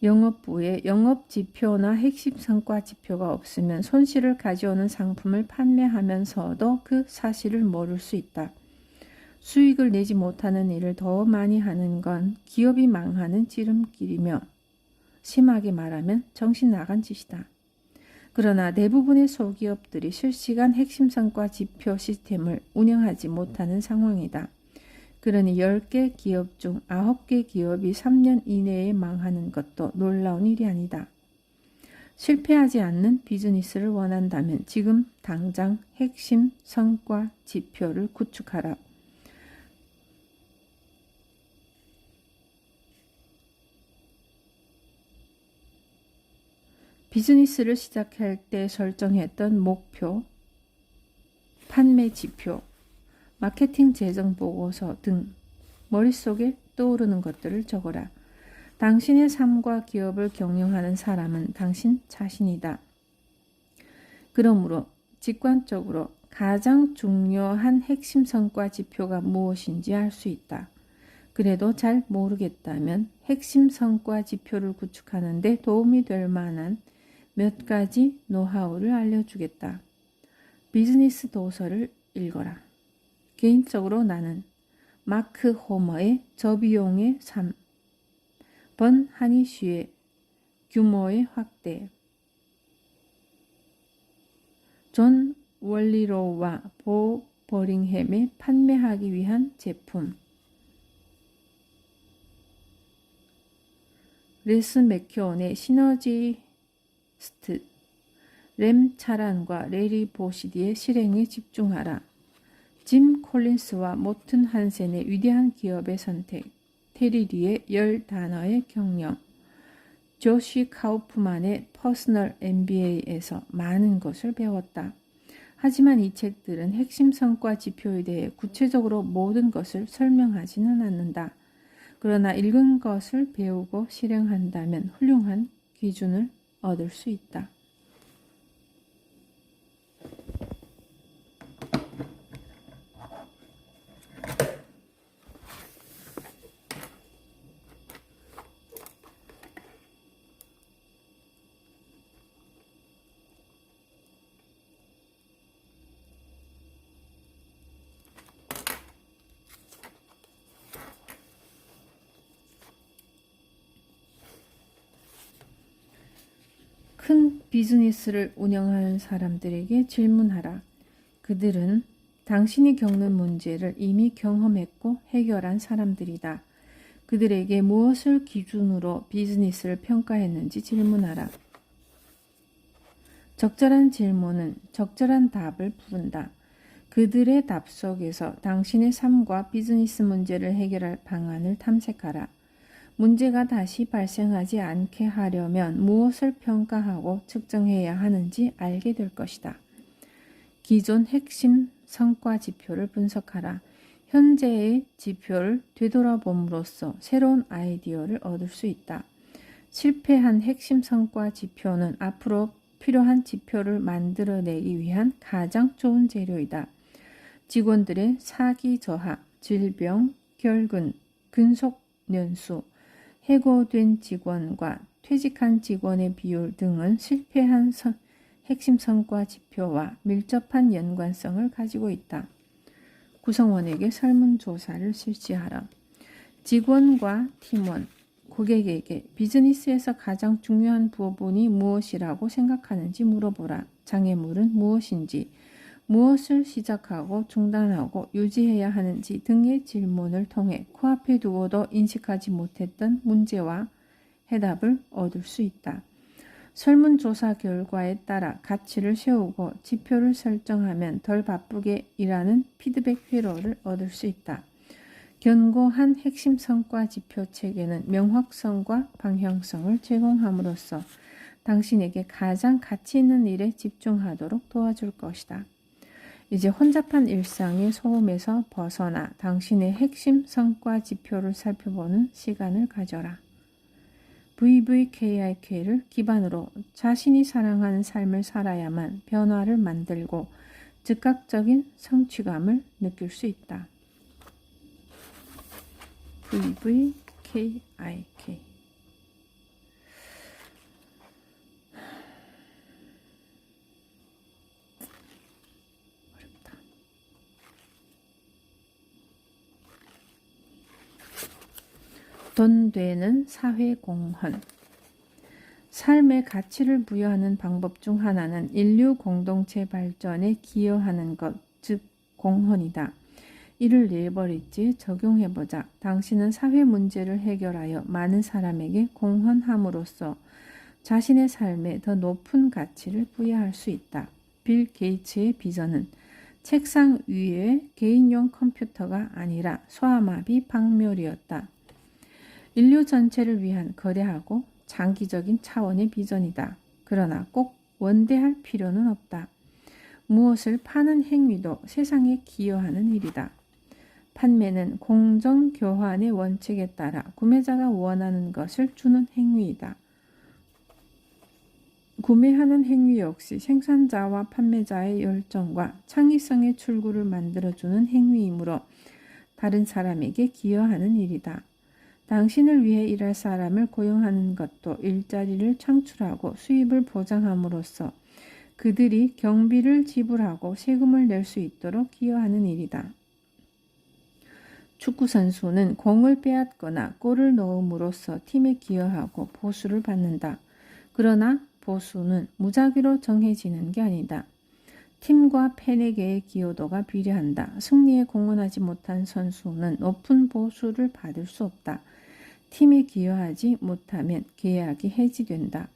영업부에 영업지표나 핵심 성과 지표가 없으면 손실을 가져오는 상품을 판매하면서도 그 사실을 모를 수 있다. 수익을 내지 못하는 일을 더 많이 하는 건 기업이 망하는 지름길이며 심하게 말하면 정신 나간 짓이다. 그러나 대부분의 소기업들이 실시간 핵심 성과 지표 시스템을 운영하지 못하는 상황이다. 그러니 10개 기업 중 9개 기업이 3년 이내에 망하는 것도 놀라운 일이 아니다. 실패하지 않는 비즈니스를 원한다면 지금 당장 핵심 성과 지표를 구축하라. 비즈니스를 시작할 때 설정했던 목표, 판매 지표, 마케팅 재정 보고서 등 머릿속에 떠오르는 것들을 적어라. 당신의 삶과 기업을 경영하는 사람은 당신 자신이다. 그러므로 직관적으로 가장 중요한 핵심 성과 지표가 무엇인지 알 수 있다. 그래도 잘 모르겠다면 핵심 성과 지표를 구축하는 데 도움이 될 만한 몇 가지 노하우를 알려주겠다. 비즈니스 도서를 읽어라. 개인적으로 나는 마크 호머의 저비용의 삶, 번 하니쉬의 규모의 확대, 존 월리로우와 보 버링햄의 판매하기 위한 제품, 레스 맥케온의 시너지스트, 램 차란과 레리 보시디의 실행에 집중하라. 짐 콜린스와 모튼 한센의 위대한 기업의 선택, 테리리의 10단어의 경영, 조시 카우프만의 퍼스널 MBA에서 많은 것을 배웠다. 하지만 이 책들은 핵심 성과 지표에 대해 구체적으로 모든 것을 설명하지는 않는다. 그러나 읽은 것을 배우고 실행한다면 훌륭한 기준을 얻을 수 있다. 큰 비즈니스를 운영하는 사람들에게 질문하라. 그들은 당신이 겪는 문제를 이미 경험했고 해결한 사람들이다. 그들에게 무엇을 기준으로 비즈니스를 평가했는지 질문하라. 적절한 질문은 적절한 답을 부른다. 그들의 답 속에서 당신의 삶과 비즈니스 문제를 해결할 방안을 탐색하라. 문제가 다시 발생하지 않게 하려면 무엇을 평가하고 측정해야 하는지 알게 될 것이다. 기존 핵심 성과 지표를 분석하라. 현재의 지표를 되돌아봄으로써 새로운 아이디어를 얻을 수 있다. 실패한 핵심 성과 지표는 앞으로 필요한 지표를 만들어내기 위한 가장 좋은 재료이다. 직원들의 사기 저하, 질병, 결근, 근속 연수, 해고된 직원과 퇴직한 직원의 비율 등은 실패한 핵심 성과 지표와 밀접한 연관성을 가지고 있다. 구성원에게 설문조사를 실시하라. 직원과 팀원, 고객에게 비즈니스에서 가장 중요한 부분이 무엇이라고 생각하는지 물어보라. 장애물은 무엇인지, 무엇을 시작하고 중단하고 유지해야 하는지 등의 질문을 통해 코앞에 두고도 인식하지 못했던 문제와 해답을 얻을 수 있다. 설문조사 결과에 따라 가치를 세우고 지표를 설정하면 덜 바쁘게 일하는 피드백 회로를 얻을 수 있다. 견고한 핵심 성과 지표 체계는 명확성과 방향성을 제공함으로써 당신에게 가장 가치 있는 일에 집중하도록 도와줄 것이다. 이제 혼잡한 일상의 소음에서 벗어나 당신의 핵심 성과 지표를 살펴보는 시간을 가져라. VVKIK를 기반으로 자신이 사랑하는 삶을 살아야만 변화를 만들고 즉각적인 성취감을 느낄 수 있다. VVKIK 돈 되는 사회공헌. 삶의 가치를 부여하는 방법 중 하나는 인류 공동체 발전에 기여하는 것, 즉 공헌이다. 이를 레버리지 적용해보자. 당신은 사회 문제를 해결하여 많은 사람에게 공헌함으로써 자신의 삶에 더 높은 가치를 부여할 수 있다. 빌 게이츠의 비전은 책상 위의 개인용 컴퓨터가 아니라 소아마비 박멸이었다. 인류 전체를 위한 거대하고 장기적인 차원의 비전이다. 그러나 꼭 원대할 필요는 없다. 무엇을 파는 행위도 세상에 기여하는 일이다. 판매는 공정 교환의 원칙에 따라 구매자가 원하는 것을 주는 행위이다. 구매하는 행위 역시 생산자와 판매자의 열정과 창의성의 출구를 만들어주는 행위이므로 다른 사람에게 기여하는 일이다. 당신을 위해 일할 사람을 고용하는 것도 일자리를 창출하고 수입을 보장함으로써 그들이 경비를 지불하고 세금을 낼 수 있도록 기여하는 일이다. 축구선수는 공을 빼앗거나 골을 넣음으로써 팀에 기여하고 보수를 받는다. 그러나 보수는 무작위로 정해지는 게 아니다. 팀과 팬에게의 기여도가 비례한다. 승리에 공헌하지 못한 선수는 높은 보수를 받을 수 없다. 팀에 기여하지 못하면 계약이 해지된다.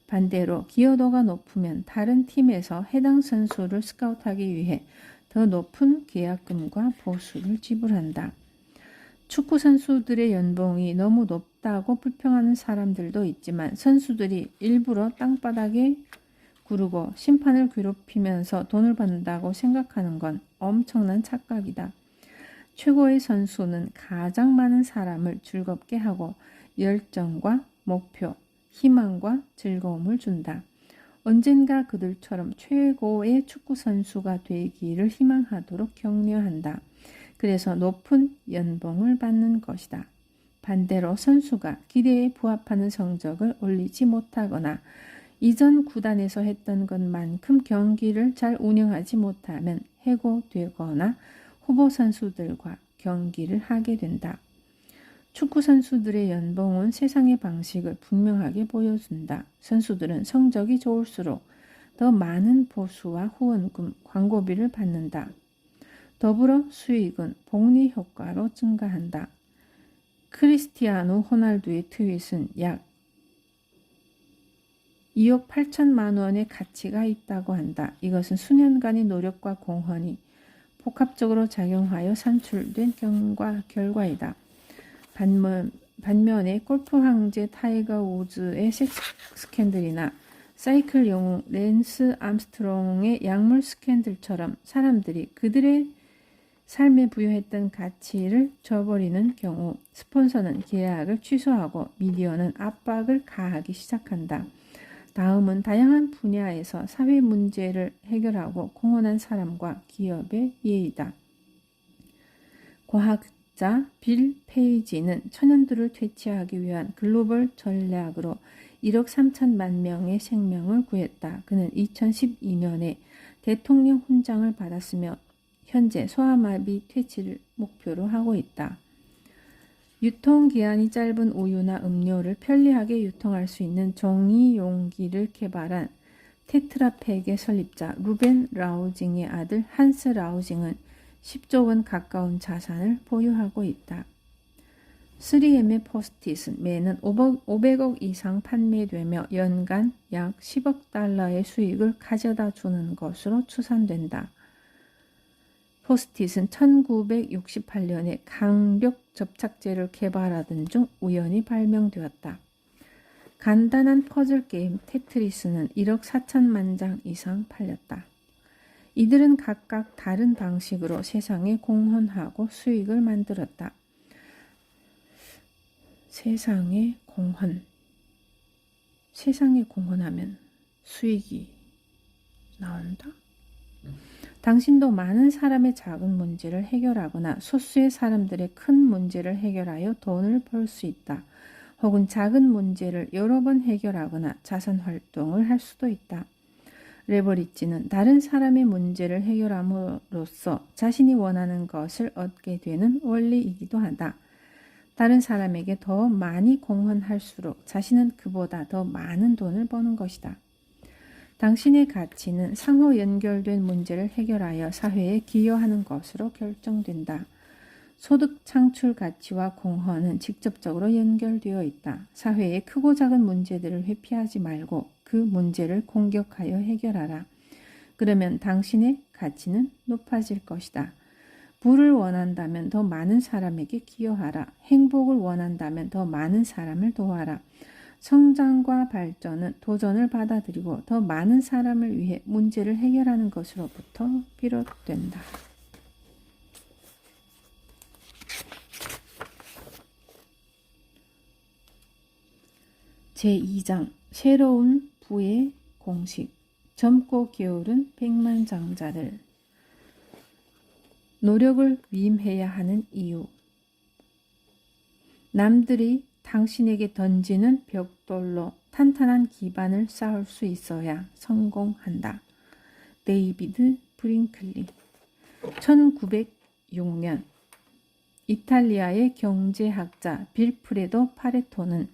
반대로 기여도가 높으면 다른 팀에서 해당 선수를 스카우트하기 위해 더 높은 계약금과 보수를 지불한다. 축구 선수들의 연봉이 너무 높다고 불평하는 사람들도 있지만 선수들이 일부러 땅바닥에 구르고 심판을 괴롭히면서 돈을 번다고 생각하는 건 엄청난 착각이다. 최고의 선수는 가장 많은 사람을 즐겁게 하고 열정과 목표, 희망과 즐거움을 준다. 언젠가 그들처럼 최고의 축구 선수가 되기를 희망하도록 격려한다. 그래서 높은 연봉을 받는 것이다. 반대로 선수가 기대에 부합하는 성적을 올리지 못하거나 이전 구단에서 했던 것만큼 경기를 잘 운영하지 못하면 해고되거나 후보 선수들과 경기를 하게 된다. 축구 선수들의 연봉은 세상의 방식을 분명하게 보여준다. 선수들은 성적이 좋을수록 더 많은 보수와 후원금, 광고비를 받는다. 더불어 수익은 복리 효과로 증가한다. 크리스티아노 호날두의 트윗은 약 2억 8천만 원의 가치가 있다고 한다. 이것은 수년간의 노력과 공헌이 복합적으로 작용하여 산출된 결과이다. 반면에 골프 황제 타이거 우즈의 섹스 스캔들이나 사이클 영웅 랜스 암스트롱의 약물 스캔들처럼 사람들이 그들의 삶에 부여했던 가치를 저버리는 경우 스폰서는 계약을 취소하고 미디어는 압박을 가하기 시작한다. 다음은 다양한 분야에서 사회 문제를 해결하고 공헌한 사람과 기업의 예이다. 과학자 빌 페이지는 천연두를 퇴치하기 위한 글로벌 전략으로 1억 3천만 명의 생명을 구했다. 그는 2012년에 대통령 훈장을 받았으며 현재 소아마비 퇴치를 목표로 하고 있다. 유통기한이 짧은 우유나 음료를 편리하게 유통할 수 있는 종이 용기를 개발한 테트라팩의 설립자 루벤 라우징의 아들 한스 라우징은 10조 원 가까운 자산을 보유하고 있다. 3M의 포스트잇은 매년 500억 이상 판매되며 연간 약 10억 달러의 수익을 가져다 주는 것으로 추산된다. 포스트잇은 1968년에 강력 접착제를 개발하던 중 우연히 발명되었다. 간단한 퍼즐 게임 테트리스는 1억 4천만 장 이상 팔렸다. 이들은 각각 다른 방식으로 세상에 공헌하고 수익을 만들었다. 세상에 공헌하면 수익이 나온다? 당신도 많은 사람의 작은 문제를 해결하거나 소수의 사람들의 큰 문제를 해결하여 돈을 벌 수 있다. 혹은 작은 문제를 여러 번 해결하거나 자선 활동을 할 수도 있다. 레버리지는 다른 사람의 문제를 해결함으로써 자신이 원하는 것을 얻게 되는 원리이기도 하다. 다른 사람에게 더 많이 공헌할수록 자신은 그보다 더 많은 돈을 버는 것이다. 당신의 가치는 상호 연결된 문제를 해결하여 사회에 기여하는 것으로 결정된다. 소득 창출 가치와 공헌은 직접적으로 연결되어 있다. 사회의 크고 작은 문제들을 회피하지 말고 그 문제를 공격하여 해결하라. 그러면 당신의 가치는 높아질 것이다. 부를 원한다면 더 많은 사람에게 기여하라. 행복을 원한다면 더 많은 사람을 도와라. 성장과 발전은 도전을 받아들이고 더 많은 사람을 위해 문제를 해결하는 것으로부터 비롯된다. 제2장 새로운 부의 공식. 젊고 게으른 백만장자들. 노력을 위임해야 하는 이유. 남들이 당신에게 던지는 벽돌로 탄탄한 기반을 쌓을 수 있어야 성공한다. 데이비드 브링클리. 1906년 이탈리아의 경제학자 빌프레도 파레토는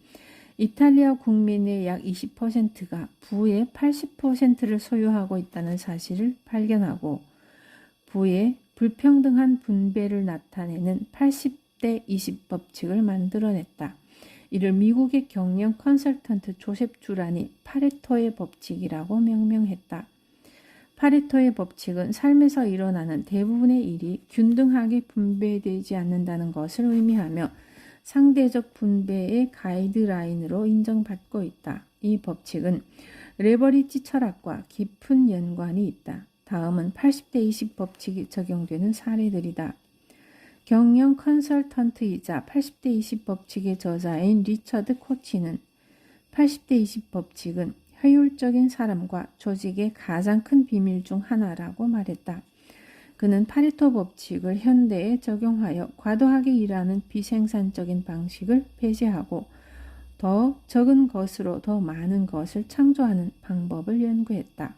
이탈리아 국민의 약 20%가 부의 80%를 소유하고 있다는 사실을 발견하고 부의 불평등한 분배를 나타내는 80대 20 법칙을 만들어냈다. 이를 미국의 경영 컨설턴트 조셉 주란이 파레토의 법칙이라고 명명했다. 파레토의 법칙은 삶에서 일어나는 대부분의 일이 균등하게 분배되지 않는다는 것을 의미하며 상대적 분배의 가이드라인으로 인정받고 있다. 이 법칙은 레버리지 철학과 깊은 연관이 있다. 다음은 80대 20 법칙이 적용되는 사례들이다. 경영 컨설턴트이자 80대 20 법칙의 저자인 리처드 코치는 80대 20 법칙은 효율적인 사람과 조직의 가장 큰 비밀 중 하나라고 말했다. 그는 파레토 법칙을 현대에 적용하여 과도하게 일하는 비생산적인 방식을 폐지하고 더 적은 것으로 더 많은 것을 창조하는 방법을 연구했다.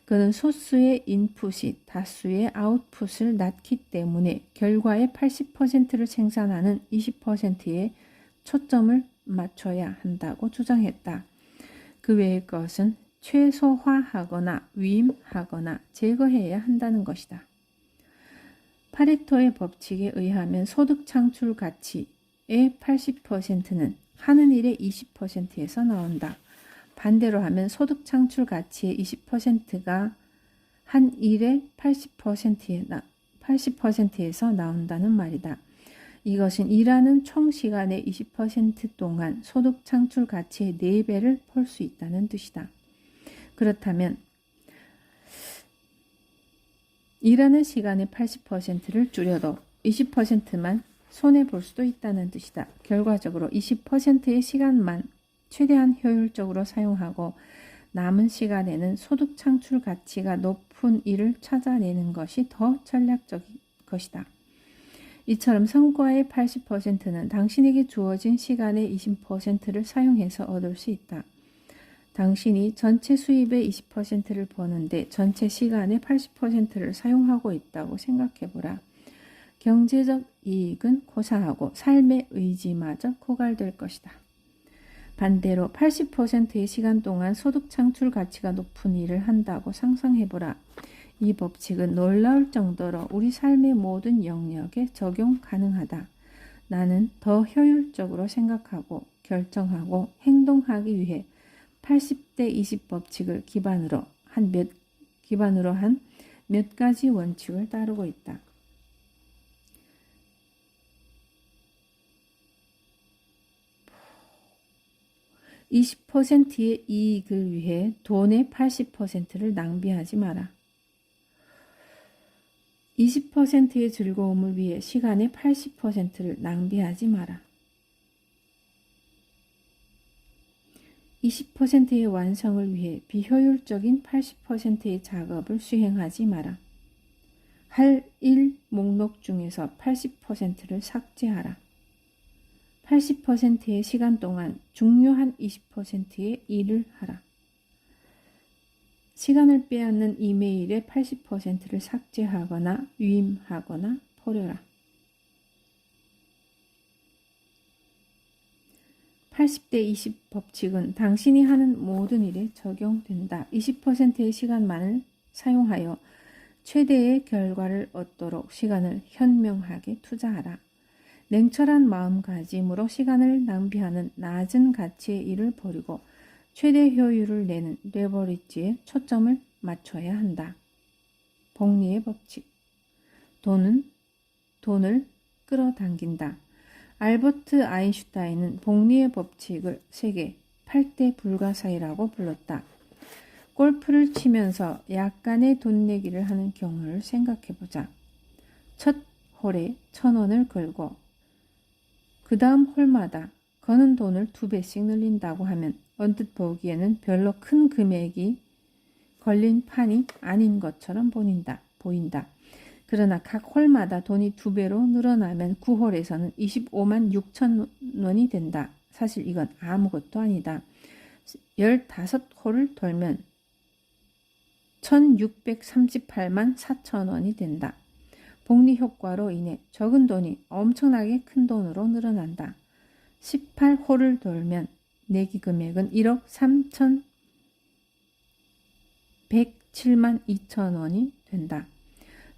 그는 소수의 인풋이 다수의 아웃풋을 낳기 때문에 결과의 80%를 생산하는 20%에 초점을 맞춰야 한다고 주장했다. 그 외의 것은 최소화하거나 위임하거나 제거해야 한다는 것이다. 파레토의 법칙에 의하면 소득 창출 가치의 80%는 하는 일의 20%에서 나온다. 반대로 하면 소득 창출 가치의 20%가 한 일의 80%에서 나온다는 말이다. 이것은 일하는 총 시간의 20% 동안 소득 창출 가치의 4배를 벌 수 있다는 뜻이다. 그렇다면 일하는 시간의 80%를 줄여도 20%만 손해볼 수도 있다는 뜻이다. 결과적으로 20%의 시간만 최대한 효율적으로 사용하고 남은 시간에는 소득 창출 가치가 높은 일을 찾아내는 것이 더 전략적인 것이다. 이처럼 성과의 80%는 당신에게 주어진 시간의 20%를 사용해서 얻을 수 있다. 당신이 전체 수입의 20%를 버는데 전체 시간의 80%를 사용하고 있다고 생각해보라. 경제적 이익은 고사하고 삶의 의지마저 고갈될 것이다. 반대로 80%의 시간 동안 소득 창출 가치가 높은 일을 한다고 상상해보라. 이 법칙은 놀라울 정도로 우리 삶의 모든 영역에 적용 가능하다. 나는 더 효율적으로 생각하고 결정하고 행동하기 위해 80대 20 법칙을 기반으로 한 몇 가지 원칙을 따르고 있다. 20%의 이익을 위해 돈의 80%를 낭비하지 마라. 20%의 즐거움을 위해 시간의 80%를 낭비하지 마라. 20%의 완성을 위해 비효율적인 80%의 작업을 수행하지 마라. 할 일 목록 중에서 80%를 삭제하라. 80%의 시간 동안 중요한 20%의 일을 하라. 시간을 빼앗는 이메일의 80%를 삭제하거나 위임하거나 버려라. 80대 20 법칙은 당신이 하는 모든 일에 적용된다. 20%의 시간만을 사용하여 최대의 결과를 얻도록 시간을 현명하게 투자하라. 냉철한 마음가짐으로 시간을 낭비하는 낮은 가치의 일을 버리고 최대 효율을 내는 레버리지에 초점을 맞춰야 한다. 복리의 법칙. 돈을 끌어당긴다. 알버트 아인슈타인은 복리의 법칙을 세계 8대 불가사의라고 불렀다. 골프를 치면서 약간의 돈 내기를 하는 경우를 생각해보자. 첫 홀에 1,000원을 걸고 그 다음 홀마다 거는 돈을 2배씩 늘린다고 하면 언뜻 보기에는 별로 큰 금액이 걸린 판이 아닌 것처럼 보인다. 그러나 각 홀마다 돈이 2배로 늘어나면 9홀에서는 25만 6천 원이 된다. 사실 이건 아무것도 아니다. 15홀을 돌면 1638만 4천 원이 된다. 복리 효과로 인해 적은 돈이 엄청나게 큰 돈으로 늘어난다. 18홀을 돌면 내기 금액은 1억 3,107만 2천 원이 된다.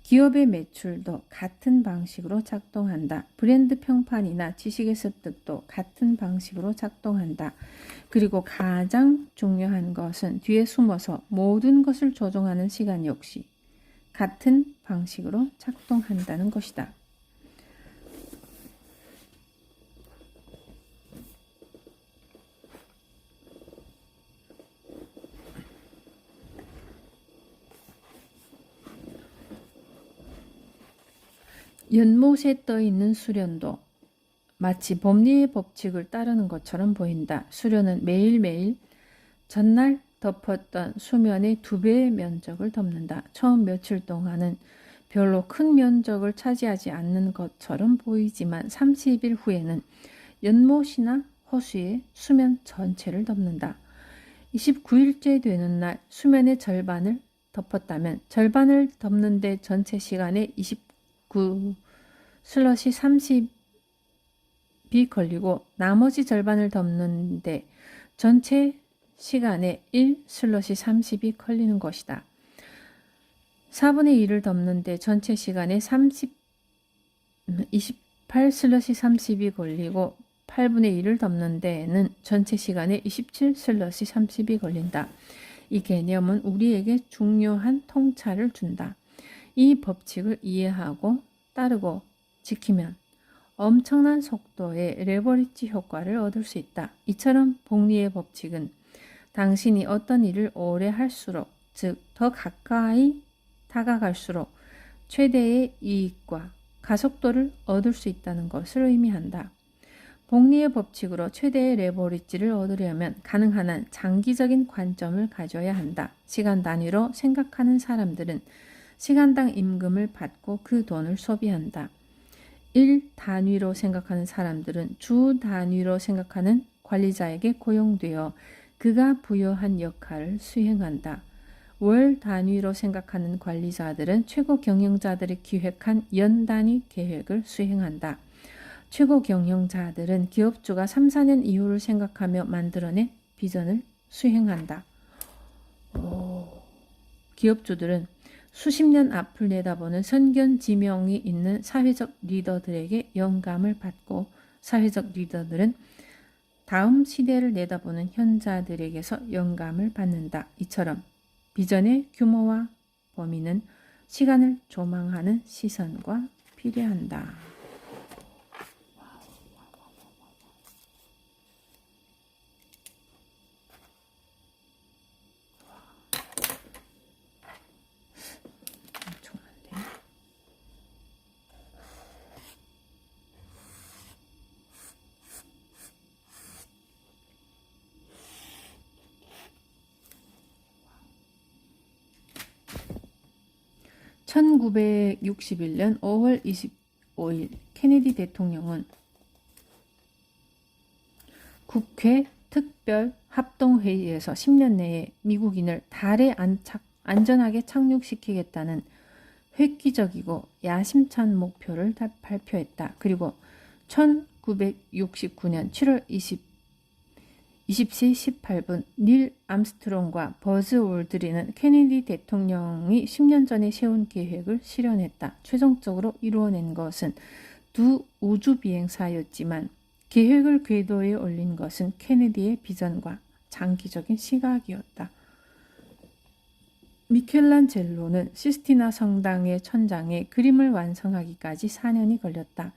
기업의 매출도 같은 방식으로 작동한다. 브랜드 평판이나 지식의 습득도 같은 방식으로 작동한다. 그리고 가장 중요한 것은 뒤에 숨어서 모든 것을 조종하는 시간 역시 같은 방식으로 작동한다는 것이다. 연못에 떠 있는 수련도 마치 법리의 법칙을 따르는 것처럼 보인다. 수련은 매일매일 전날 덮었던 수면의 2배의 면적을 덮는다. 처음 며칠 동안은 별로 큰 면적을 차지하지 않는 것처럼 보이지만 30일 후에는 연못이나 호수의 수면 전체를 덮는다. 29일째 되는 날 수면의 절반을 덮었다면 절반을 덮는데 전체 시간에 29 슬롯이 30이 걸리고 나머지 절반을 덮는데 전체 시간에 1 슬롯이 30이 걸리는 것이다. 4분의 1을 덮는데 전체 시간에 28 슬롯이 30이 걸리고 8분의 1을 덮는 데에는 전체 시간에 27 슬롯이 30이 걸린다. 이 개념은 우리에게 중요한 통찰을 준다. 이 법칙을 이해하고 따르고 지키면 엄청난 속도의 레버리지 효과를 얻을 수 있다. 이처럼 복리의 법칙은 당신이 어떤 일을 오래 할수록, 즉 더 가까이 다가갈수록 최대의 이익과 가속도를 얻을 수 있다는 것을 의미한다. 복리의 법칙으로 최대의 레버리지를 얻으려면 가능한 한 장기적인 관점을 가져야 한다. 시간 단위로 생각하는 사람들은 시간당 임금을 받고 그 돈을 소비한다. 일 단위로 생각하는 사람들은 주 단위로 생각하는 관리자에게 고용되어 그가 부여한 역할을 수행한다. 월 단위로 생각하는 관리자들은 최고 경영자들이 기획한 연 단위 계획을 수행한다. 최고 경영자들은 기업주가 3, 4년 이후를 생각하며 만들어낸 비전을 수행한다. 기업주들은 수십 년 앞을 내다보는 선견지명이 있는 사회적 리더들에게 영감을 받고 사회적 리더들은 다음 시대를 내다보는 현자들에게서 영감을 받는다. 이처럼 비전의 규모와 범위는 시간을 조망하는 시선과 비례한다. 엄청난데. 1961년 5월 25일 케네디 대통령은 국회 특별 합동회의에서 10년 내에 미국인을 달에 안전하게 착륙시키겠다는 획기적이고 야심찬 목표를 발표했다. 그리고 1969년 7월 20시 18분 닐 암스트롱과 버즈 올드린은 케네디 대통령이 10년 전에 세운 계획을 실현했다. 최종적으로 이루어낸 것은 두 우주 비행사였지만 계획을 궤도에 올린 것은 케네디의 비전과 장기적인 시각이었다. 미켈란젤로는 시스티나 성당의 천장에 그림을 완성하기까지 4년이 걸렸다.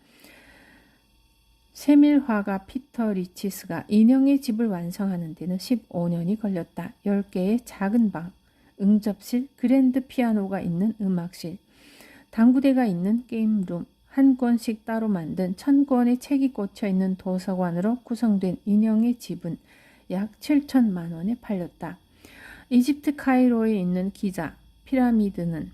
세밀화가 피터 리치스가 인형의 집을 완성하는 데는 15년이 걸렸다. 10개의 작은 방, 응접실, 그랜드 피아노가 있는 음악실, 당구대가 있는 게임룸, 한 권씩 따로 만든 1000권의 책이 꽂혀있는 도서관으로 구성된 인형의 집은 약 7천만 원에 팔렸다. 이집트 카이로에 있는 기자 피라미드는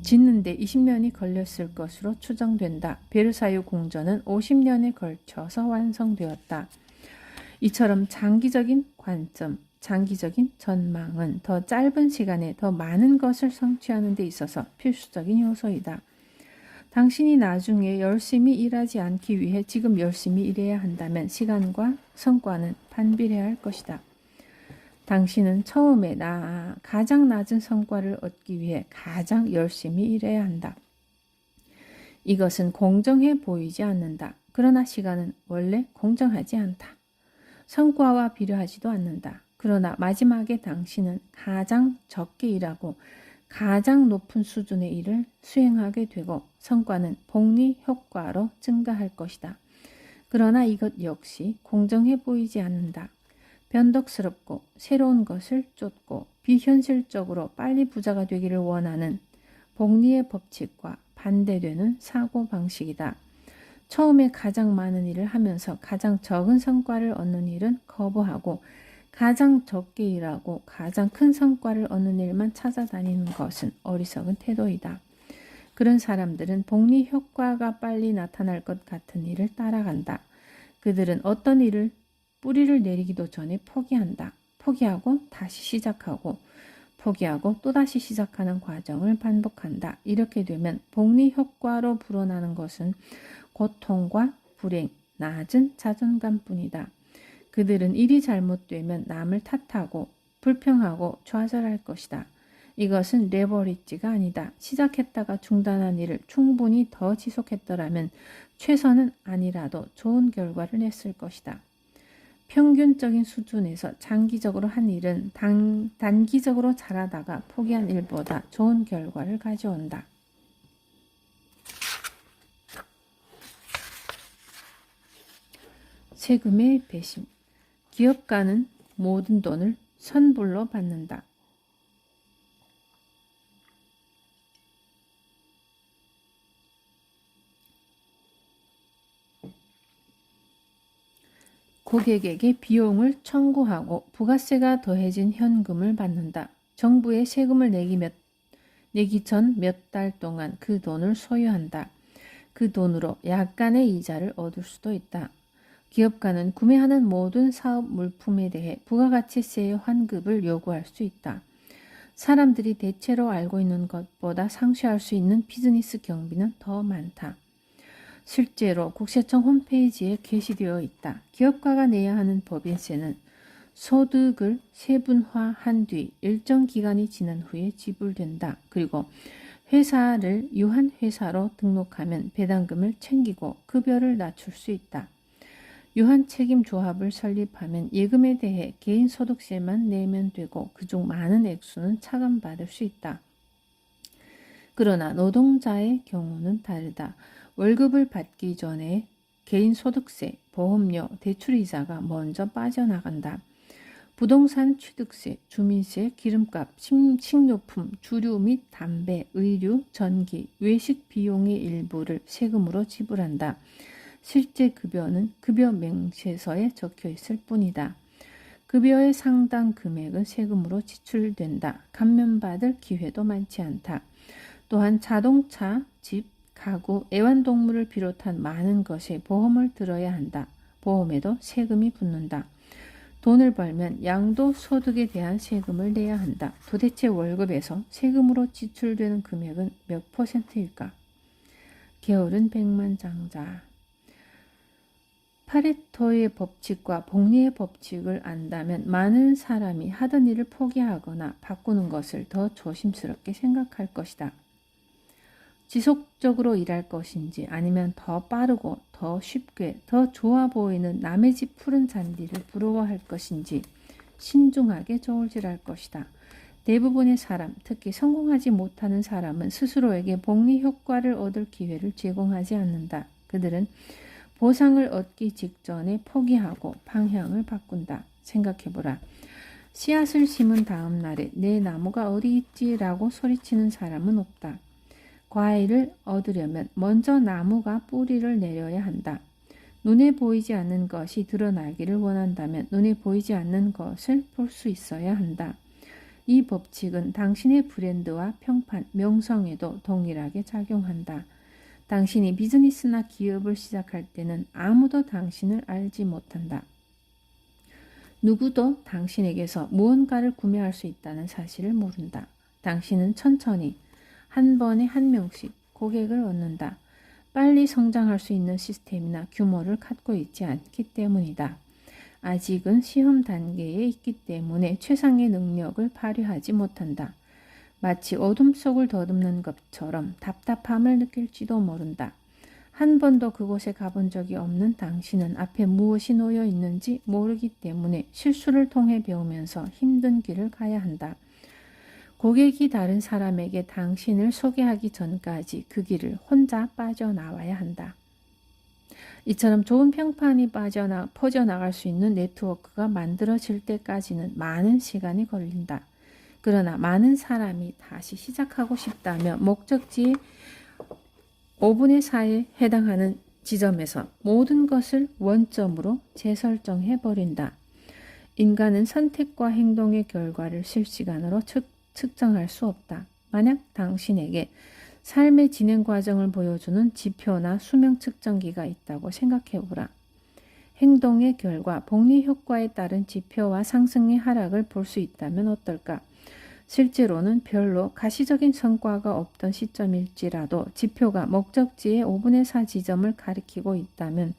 짓는데 20년이 걸렸을 것으로 추정된다. 베르사유 궁전은 50년에 걸쳐서 완성되었다. 이처럼 장기적인 관점, 장기적인 전망은 더 짧은 시간에 더 많은 것을 성취하는 데 있어서 필수적인 요소이다. 당신이 나중에 열심히 일하지 않기 위해 지금 열심히 일해야 한다면 시간과 성과는 반비례할 것이다. 당신은 처음에 가장 낮은 성과를 얻기 위해 가장 열심히 일해야 한다. 이것은 공정해 보이지 않는다. 그러나 시간은 원래 공정하지 않다. 성과와 비례하지도 않는다. 그러나 마지막에 당신은 가장 적게 일하고 가장 높은 수준의 일을 수행하게 되고 성과는 복리 효과로 증가할 것이다. 그러나 이것 역시 공정해 보이지 않는다. 변덕스럽고 새로운 것을 쫓고 비현실적으로 빨리 부자가 되기를 원하는 복리의 법칙과 반대되는 사고방식이다. 처음에 가장 많은 일을 하면서 가장 적은 성과를 얻는 일은 거부하고 가장 적게 일하고 가장 큰 성과를 얻는 일만 찾아다니는 것은 어리석은 태도이다. 그런 사람들은 복리 효과가 빨리 나타날 것 같은 일을 따라간다. 그들은 어떤 일을 뿌리를 내리기도 전에 포기한다. 포기하고 다시 시작하고 포기하고 또다시 시작하는 과정을 반복한다. 이렇게 되면 복리 효과로 불어나는 것은 고통과 불행, 낮은 자존감뿐이다. 그들은 일이 잘못되면 남을 탓하고 불평하고 좌절할 것이다. 이것은 레버리지가 아니다. 시작했다가 중단한 일을 충분히 더 지속했더라면 최선은 아니라도 좋은 결과를 냈을 것이다. 평균적인 수준에서 장기적으로 한 일은 단기적으로 잘하다가 포기한 일보다 좋은 결과를 가져온다. 세금의 배심. 기업가는 모든 돈을 선불로 받는다. 고객에게 비용을 청구하고 부가세가 더해진 현금을 받는다. 정부에 세금을 내기 전 몇 달 동안 그 돈을 소유한다. 그 돈으로 약간의 이자를 얻을 수도 있다. 기업가는 구매하는 모든 사업 물품에 대해 부가가치세의 환급을 요구할 수 있다. 사람들이 대체로 알고 있는 것보다 상쇄할 수 있는 비즈니스 경비는 더 많다. 실제로 국세청 홈페이지에 게시되어 있다. 기업가가 내야 하는 법인세는 소득을 세분화한 뒤 일정 기간이 지난 후에 지불된다. 그리고 회사를 유한회사로 등록하면 배당금을 챙기고 급여를 낮출 수 있다. 유한책임조합을 설립하면 예금에 대해 개인소득세만 내면 되고 그중 많은 액수는 차감받을 수 있다. 그러나 노동자의 경우는 다르다. 월급을 받기 전에 개인소득세, 보험료, 대출이자가 먼저 빠져나간다. 부동산 취득세, 주민세, 기름값, 식료품, 주류 및 담배, 의류, 전기, 외식 비용의 일부를 세금으로 지불한다. 실제 급여는 급여 명세서에 적혀 있을 뿐이다. 급여의 상당 금액은 세금으로 지출된다. 감면받을 기회도 많지 않다. 또한 자동차, 집, 가구, 애완동물을 비롯한 많은 것에 보험을 들어야 한다. 보험에도 세금이 붙는다. 돈을 벌면 양도소득에 대한 세금을 내야 한다. 도대체 월급에서 세금으로 지출되는 금액은 몇 %일까? 게으른 백만장자. 파레토의 법칙과 복리의 법칙을 안다면 많은 사람이 하던 일을 포기하거나 바꾸는 것을 더 조심스럽게 생각할 것이다. 지속적으로 일할 것인지 아니면 더 빠르고 더 쉽게 더 좋아 보이는 남의 집 푸른 잔디를 부러워할 것인지 신중하게 저울질할 것이다. 대부분의 사람, 특히 성공하지 못하는 사람은 스스로에게 복리 효과를 얻을 기회를 제공하지 않는다. 그들은 보상을 얻기 직전에 포기하고 방향을 바꾼다. 생각해보라. 씨앗을 심은 다음 날에 내 나무가 어디 있지라고 소리치는 사람은 없다. 과일을 얻으려면 먼저 나무가 뿌리를 내려야 한다. 눈에 보이지 않는 것이 드러나기를 원한다면 눈에 보이지 않는 것을 볼 수 있어야 한다. 이 법칙은 당신의 브랜드와 평판, 명성에도 동일하게 작용한다. 당신이 비즈니스나 기업을 시작할 때는 아무도 당신을 알지 못한다. 누구도 당신에게서 무언가를 구매할 수 있다는 사실을 모른다. 당신은 천천히 한 번에 한 명씩 고객을 얻는다. 빨리 성장할 수 있는 시스템이나 규모를 갖고 있지 않기 때문이다. 아직은 시험 단계에 있기 때문에 최상의 능력을 발휘하지 못한다. 마치 어둠 속을 더듬는 것처럼 답답함을 느낄지도 모른다. 한 번도 그곳에 가본 적이 없는 당신은 앞에 무엇이 놓여 있는지 모르기 때문에 실수를 통해 배우면서 힘든 길을 가야 한다. 고객이 다른 사람에게 당신을 소개하기 전까지 그 길을 혼자 빠져나와야 한다. 이처럼 좋은 평판이 퍼져나갈 수 있는 네트워크가 만들어질 때까지는 많은 시간이 걸린다. 그러나 많은 사람이 다시 시작하고 싶다면 목적지의 5분의 4에 해당하는 지점에서 모든 것을 원점으로 재설정해 버린다. 인간은 선택과 행동의 결과를 실시간으로 측정할 수 없다. 만약 당신에게 삶의 진행 과정을 보여주는 지표나 수명 측정기가 있다고 생각해보라. 행동의 결과, 복리 효과에 따른 지표와 상승의 하락을 볼 수 있다면 어떨까? 실제로는 별로 가시적인 성과가 없던 시점일지라도 지표가 목적지의 5분의 4 지점을 가리키고 있다면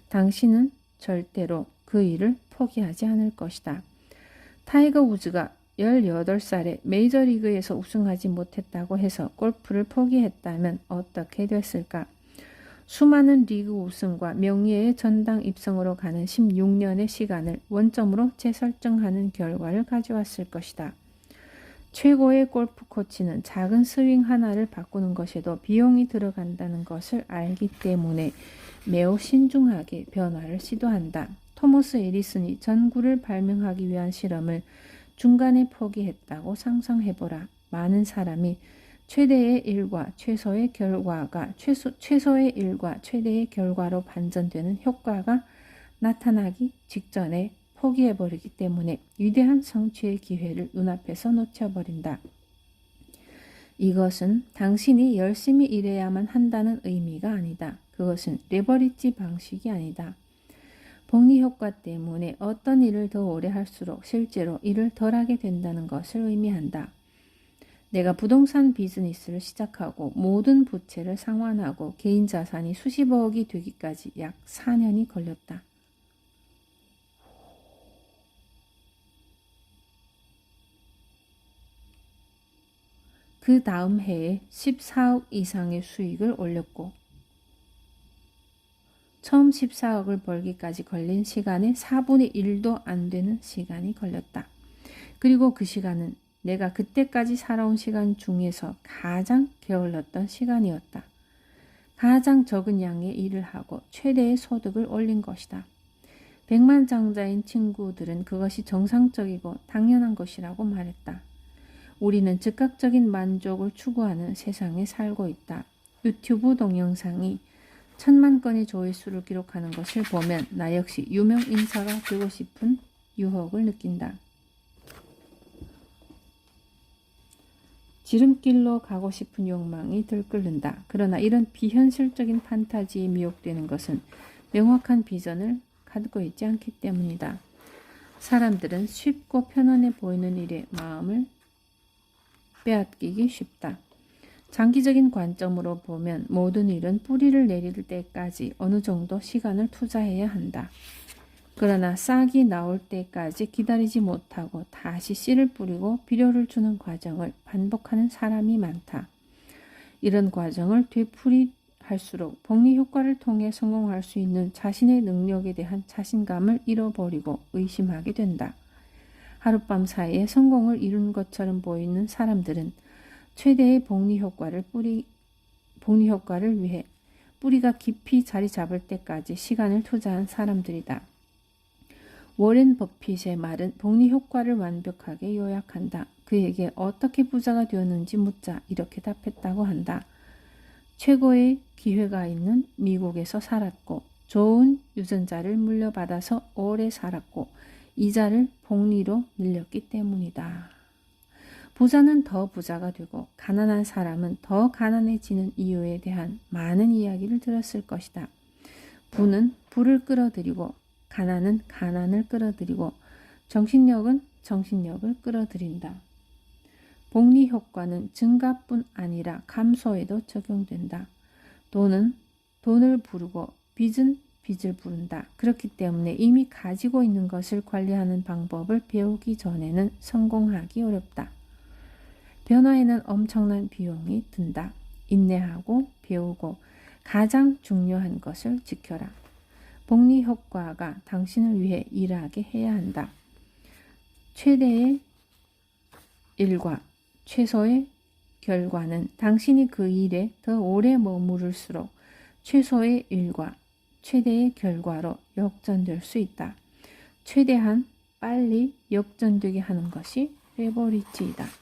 당신은 절대로 그 일을 포기하지 않을 것이다. 타이거 우즈가 18살에 메이저리그에서 우승하지 못했다고 해서 골프를 포기했다면 어떻게 됐을까? 수많은 리그 우승과 명예의 전당 입성으로 가는 16년의 시간을 원점으로 재설정하는 결과를 가져왔을 것이다. 최고의 골프 코치는 작은 스윙 하나를 바꾸는 것에도 비용이 들어간다는 것을 알기 때문에 매우 신중하게 변화를 시도한다. 토머스 에디슨이 전구를 발명하기 위한 실험을 중간에 포기했다고 상상해보라. 많은 사람이 최대의 일과 최소의 결과가 최소의 일과 최대의 결과로 반전되는 효과가 나타나기 직전에 포기해버리기 때문에 위대한 성취의 기회를 눈앞에서 놓쳐버린다. 이것은 당신이 열심히 일해야만 한다는 의미가 아니다. 그것은 레버리지 방식이 아니다. 복리 효과 때문에 어떤 일을 더 오래 할수록 실제로 일을 덜하게 된다는 것을 의미한다. 내가 부동산 비즈니스를 시작하고 모든 부채를 상환하고 개인 자산이 수십억이 되기까지 약 4년이 걸렸다. 그 다음 해에 14억 이상의 수익을 올렸고 처음 14억을 벌기까지 걸린 시간의 4분의 1도 안 되는 시간이 걸렸다. 그리고 그 시간은 내가 그때까지 살아온 시간 중에서 가장 게을렀던 시간이었다. 가장 적은 양의 일을 하고 최대의 소득을 올린 것이다. 백만장자인 친구들은 그것이 정상적이고 당연한 것이라고 말했다. 우리는 즉각적인 만족을 추구하는 세상에 살고 있다. 유튜브 동영상이 1000만 건의 조회수를 기록하는 것을 보면 나 역시 유명 인사가 되고 싶은 유혹을 느낀다. 지름길로 가고 싶은 욕망이 들끓는다. 그러나 이런 비현실적인 판타지에 미혹되는 것은 명확한 비전을 갖고 있지 않기 때문이다. 사람들은 쉽고 편안해 보이는 일에 마음을 빼앗기기 쉽다. 장기적인 관점으로 보면 모든 일은 뿌리를 내릴 때까지 어느 정도 시간을 투자해야 한다. 그러나 싹이 나올 때까지 기다리지 못하고 다시 씨를 뿌리고 비료를 주는 과정을 반복하는 사람이 많다. 이런 과정을 되풀이할수록 복리 효과를 통해 성공할 수 있는 자신의 능력에 대한 자신감을 잃어버리고 의심하게 된다. 하룻밤 사이에 성공을 이룬 것처럼 보이는 사람들은 최대의 복리 효과를 위해 뿌리가 깊이 자리 잡을 때까지 시간을 투자한 사람들이다. 워렌 버핏의 말은 복리 효과를 완벽하게 요약한다. 그에게 어떻게 부자가 되었는지 묻자 이렇게 답했다고 한다. 최고의 기회가 있는 미국에서 살았고 좋은 유전자를 물려받아서 오래 살았고 이자를 복리로 늘렸기 때문이다. 부자는 더 부자가 되고 가난한 사람은 더 가난해지는 이유에 대한 많은 이야기를 들었을 것이다. 부는 부를 끌어들이고 가난은 가난을 끌어들이고 정신력은 정신력을 끌어들인다. 복리 효과는 증가뿐 아니라 감소에도 적용된다. 돈은 돈을 부르고 빚은 빚을 부른다. 그렇기 때문에 이미 가지고 있는 것을 관리하는 방법을 배우기 전에는 성공하기 어렵다. 변화에는 엄청난 비용이 든다. 인내하고 배우고 가장 중요한 것을 지켜라. 복리 효과가 당신을 위해 일하게 해야 한다. 최대의 일과 최소의 결과는 당신이 그 일에 더 오래 머무를수록 최소의 일과 최대의 결과로 역전될 수 있다. 최대한 빨리 역전되게 하는 것이 해버리지이다.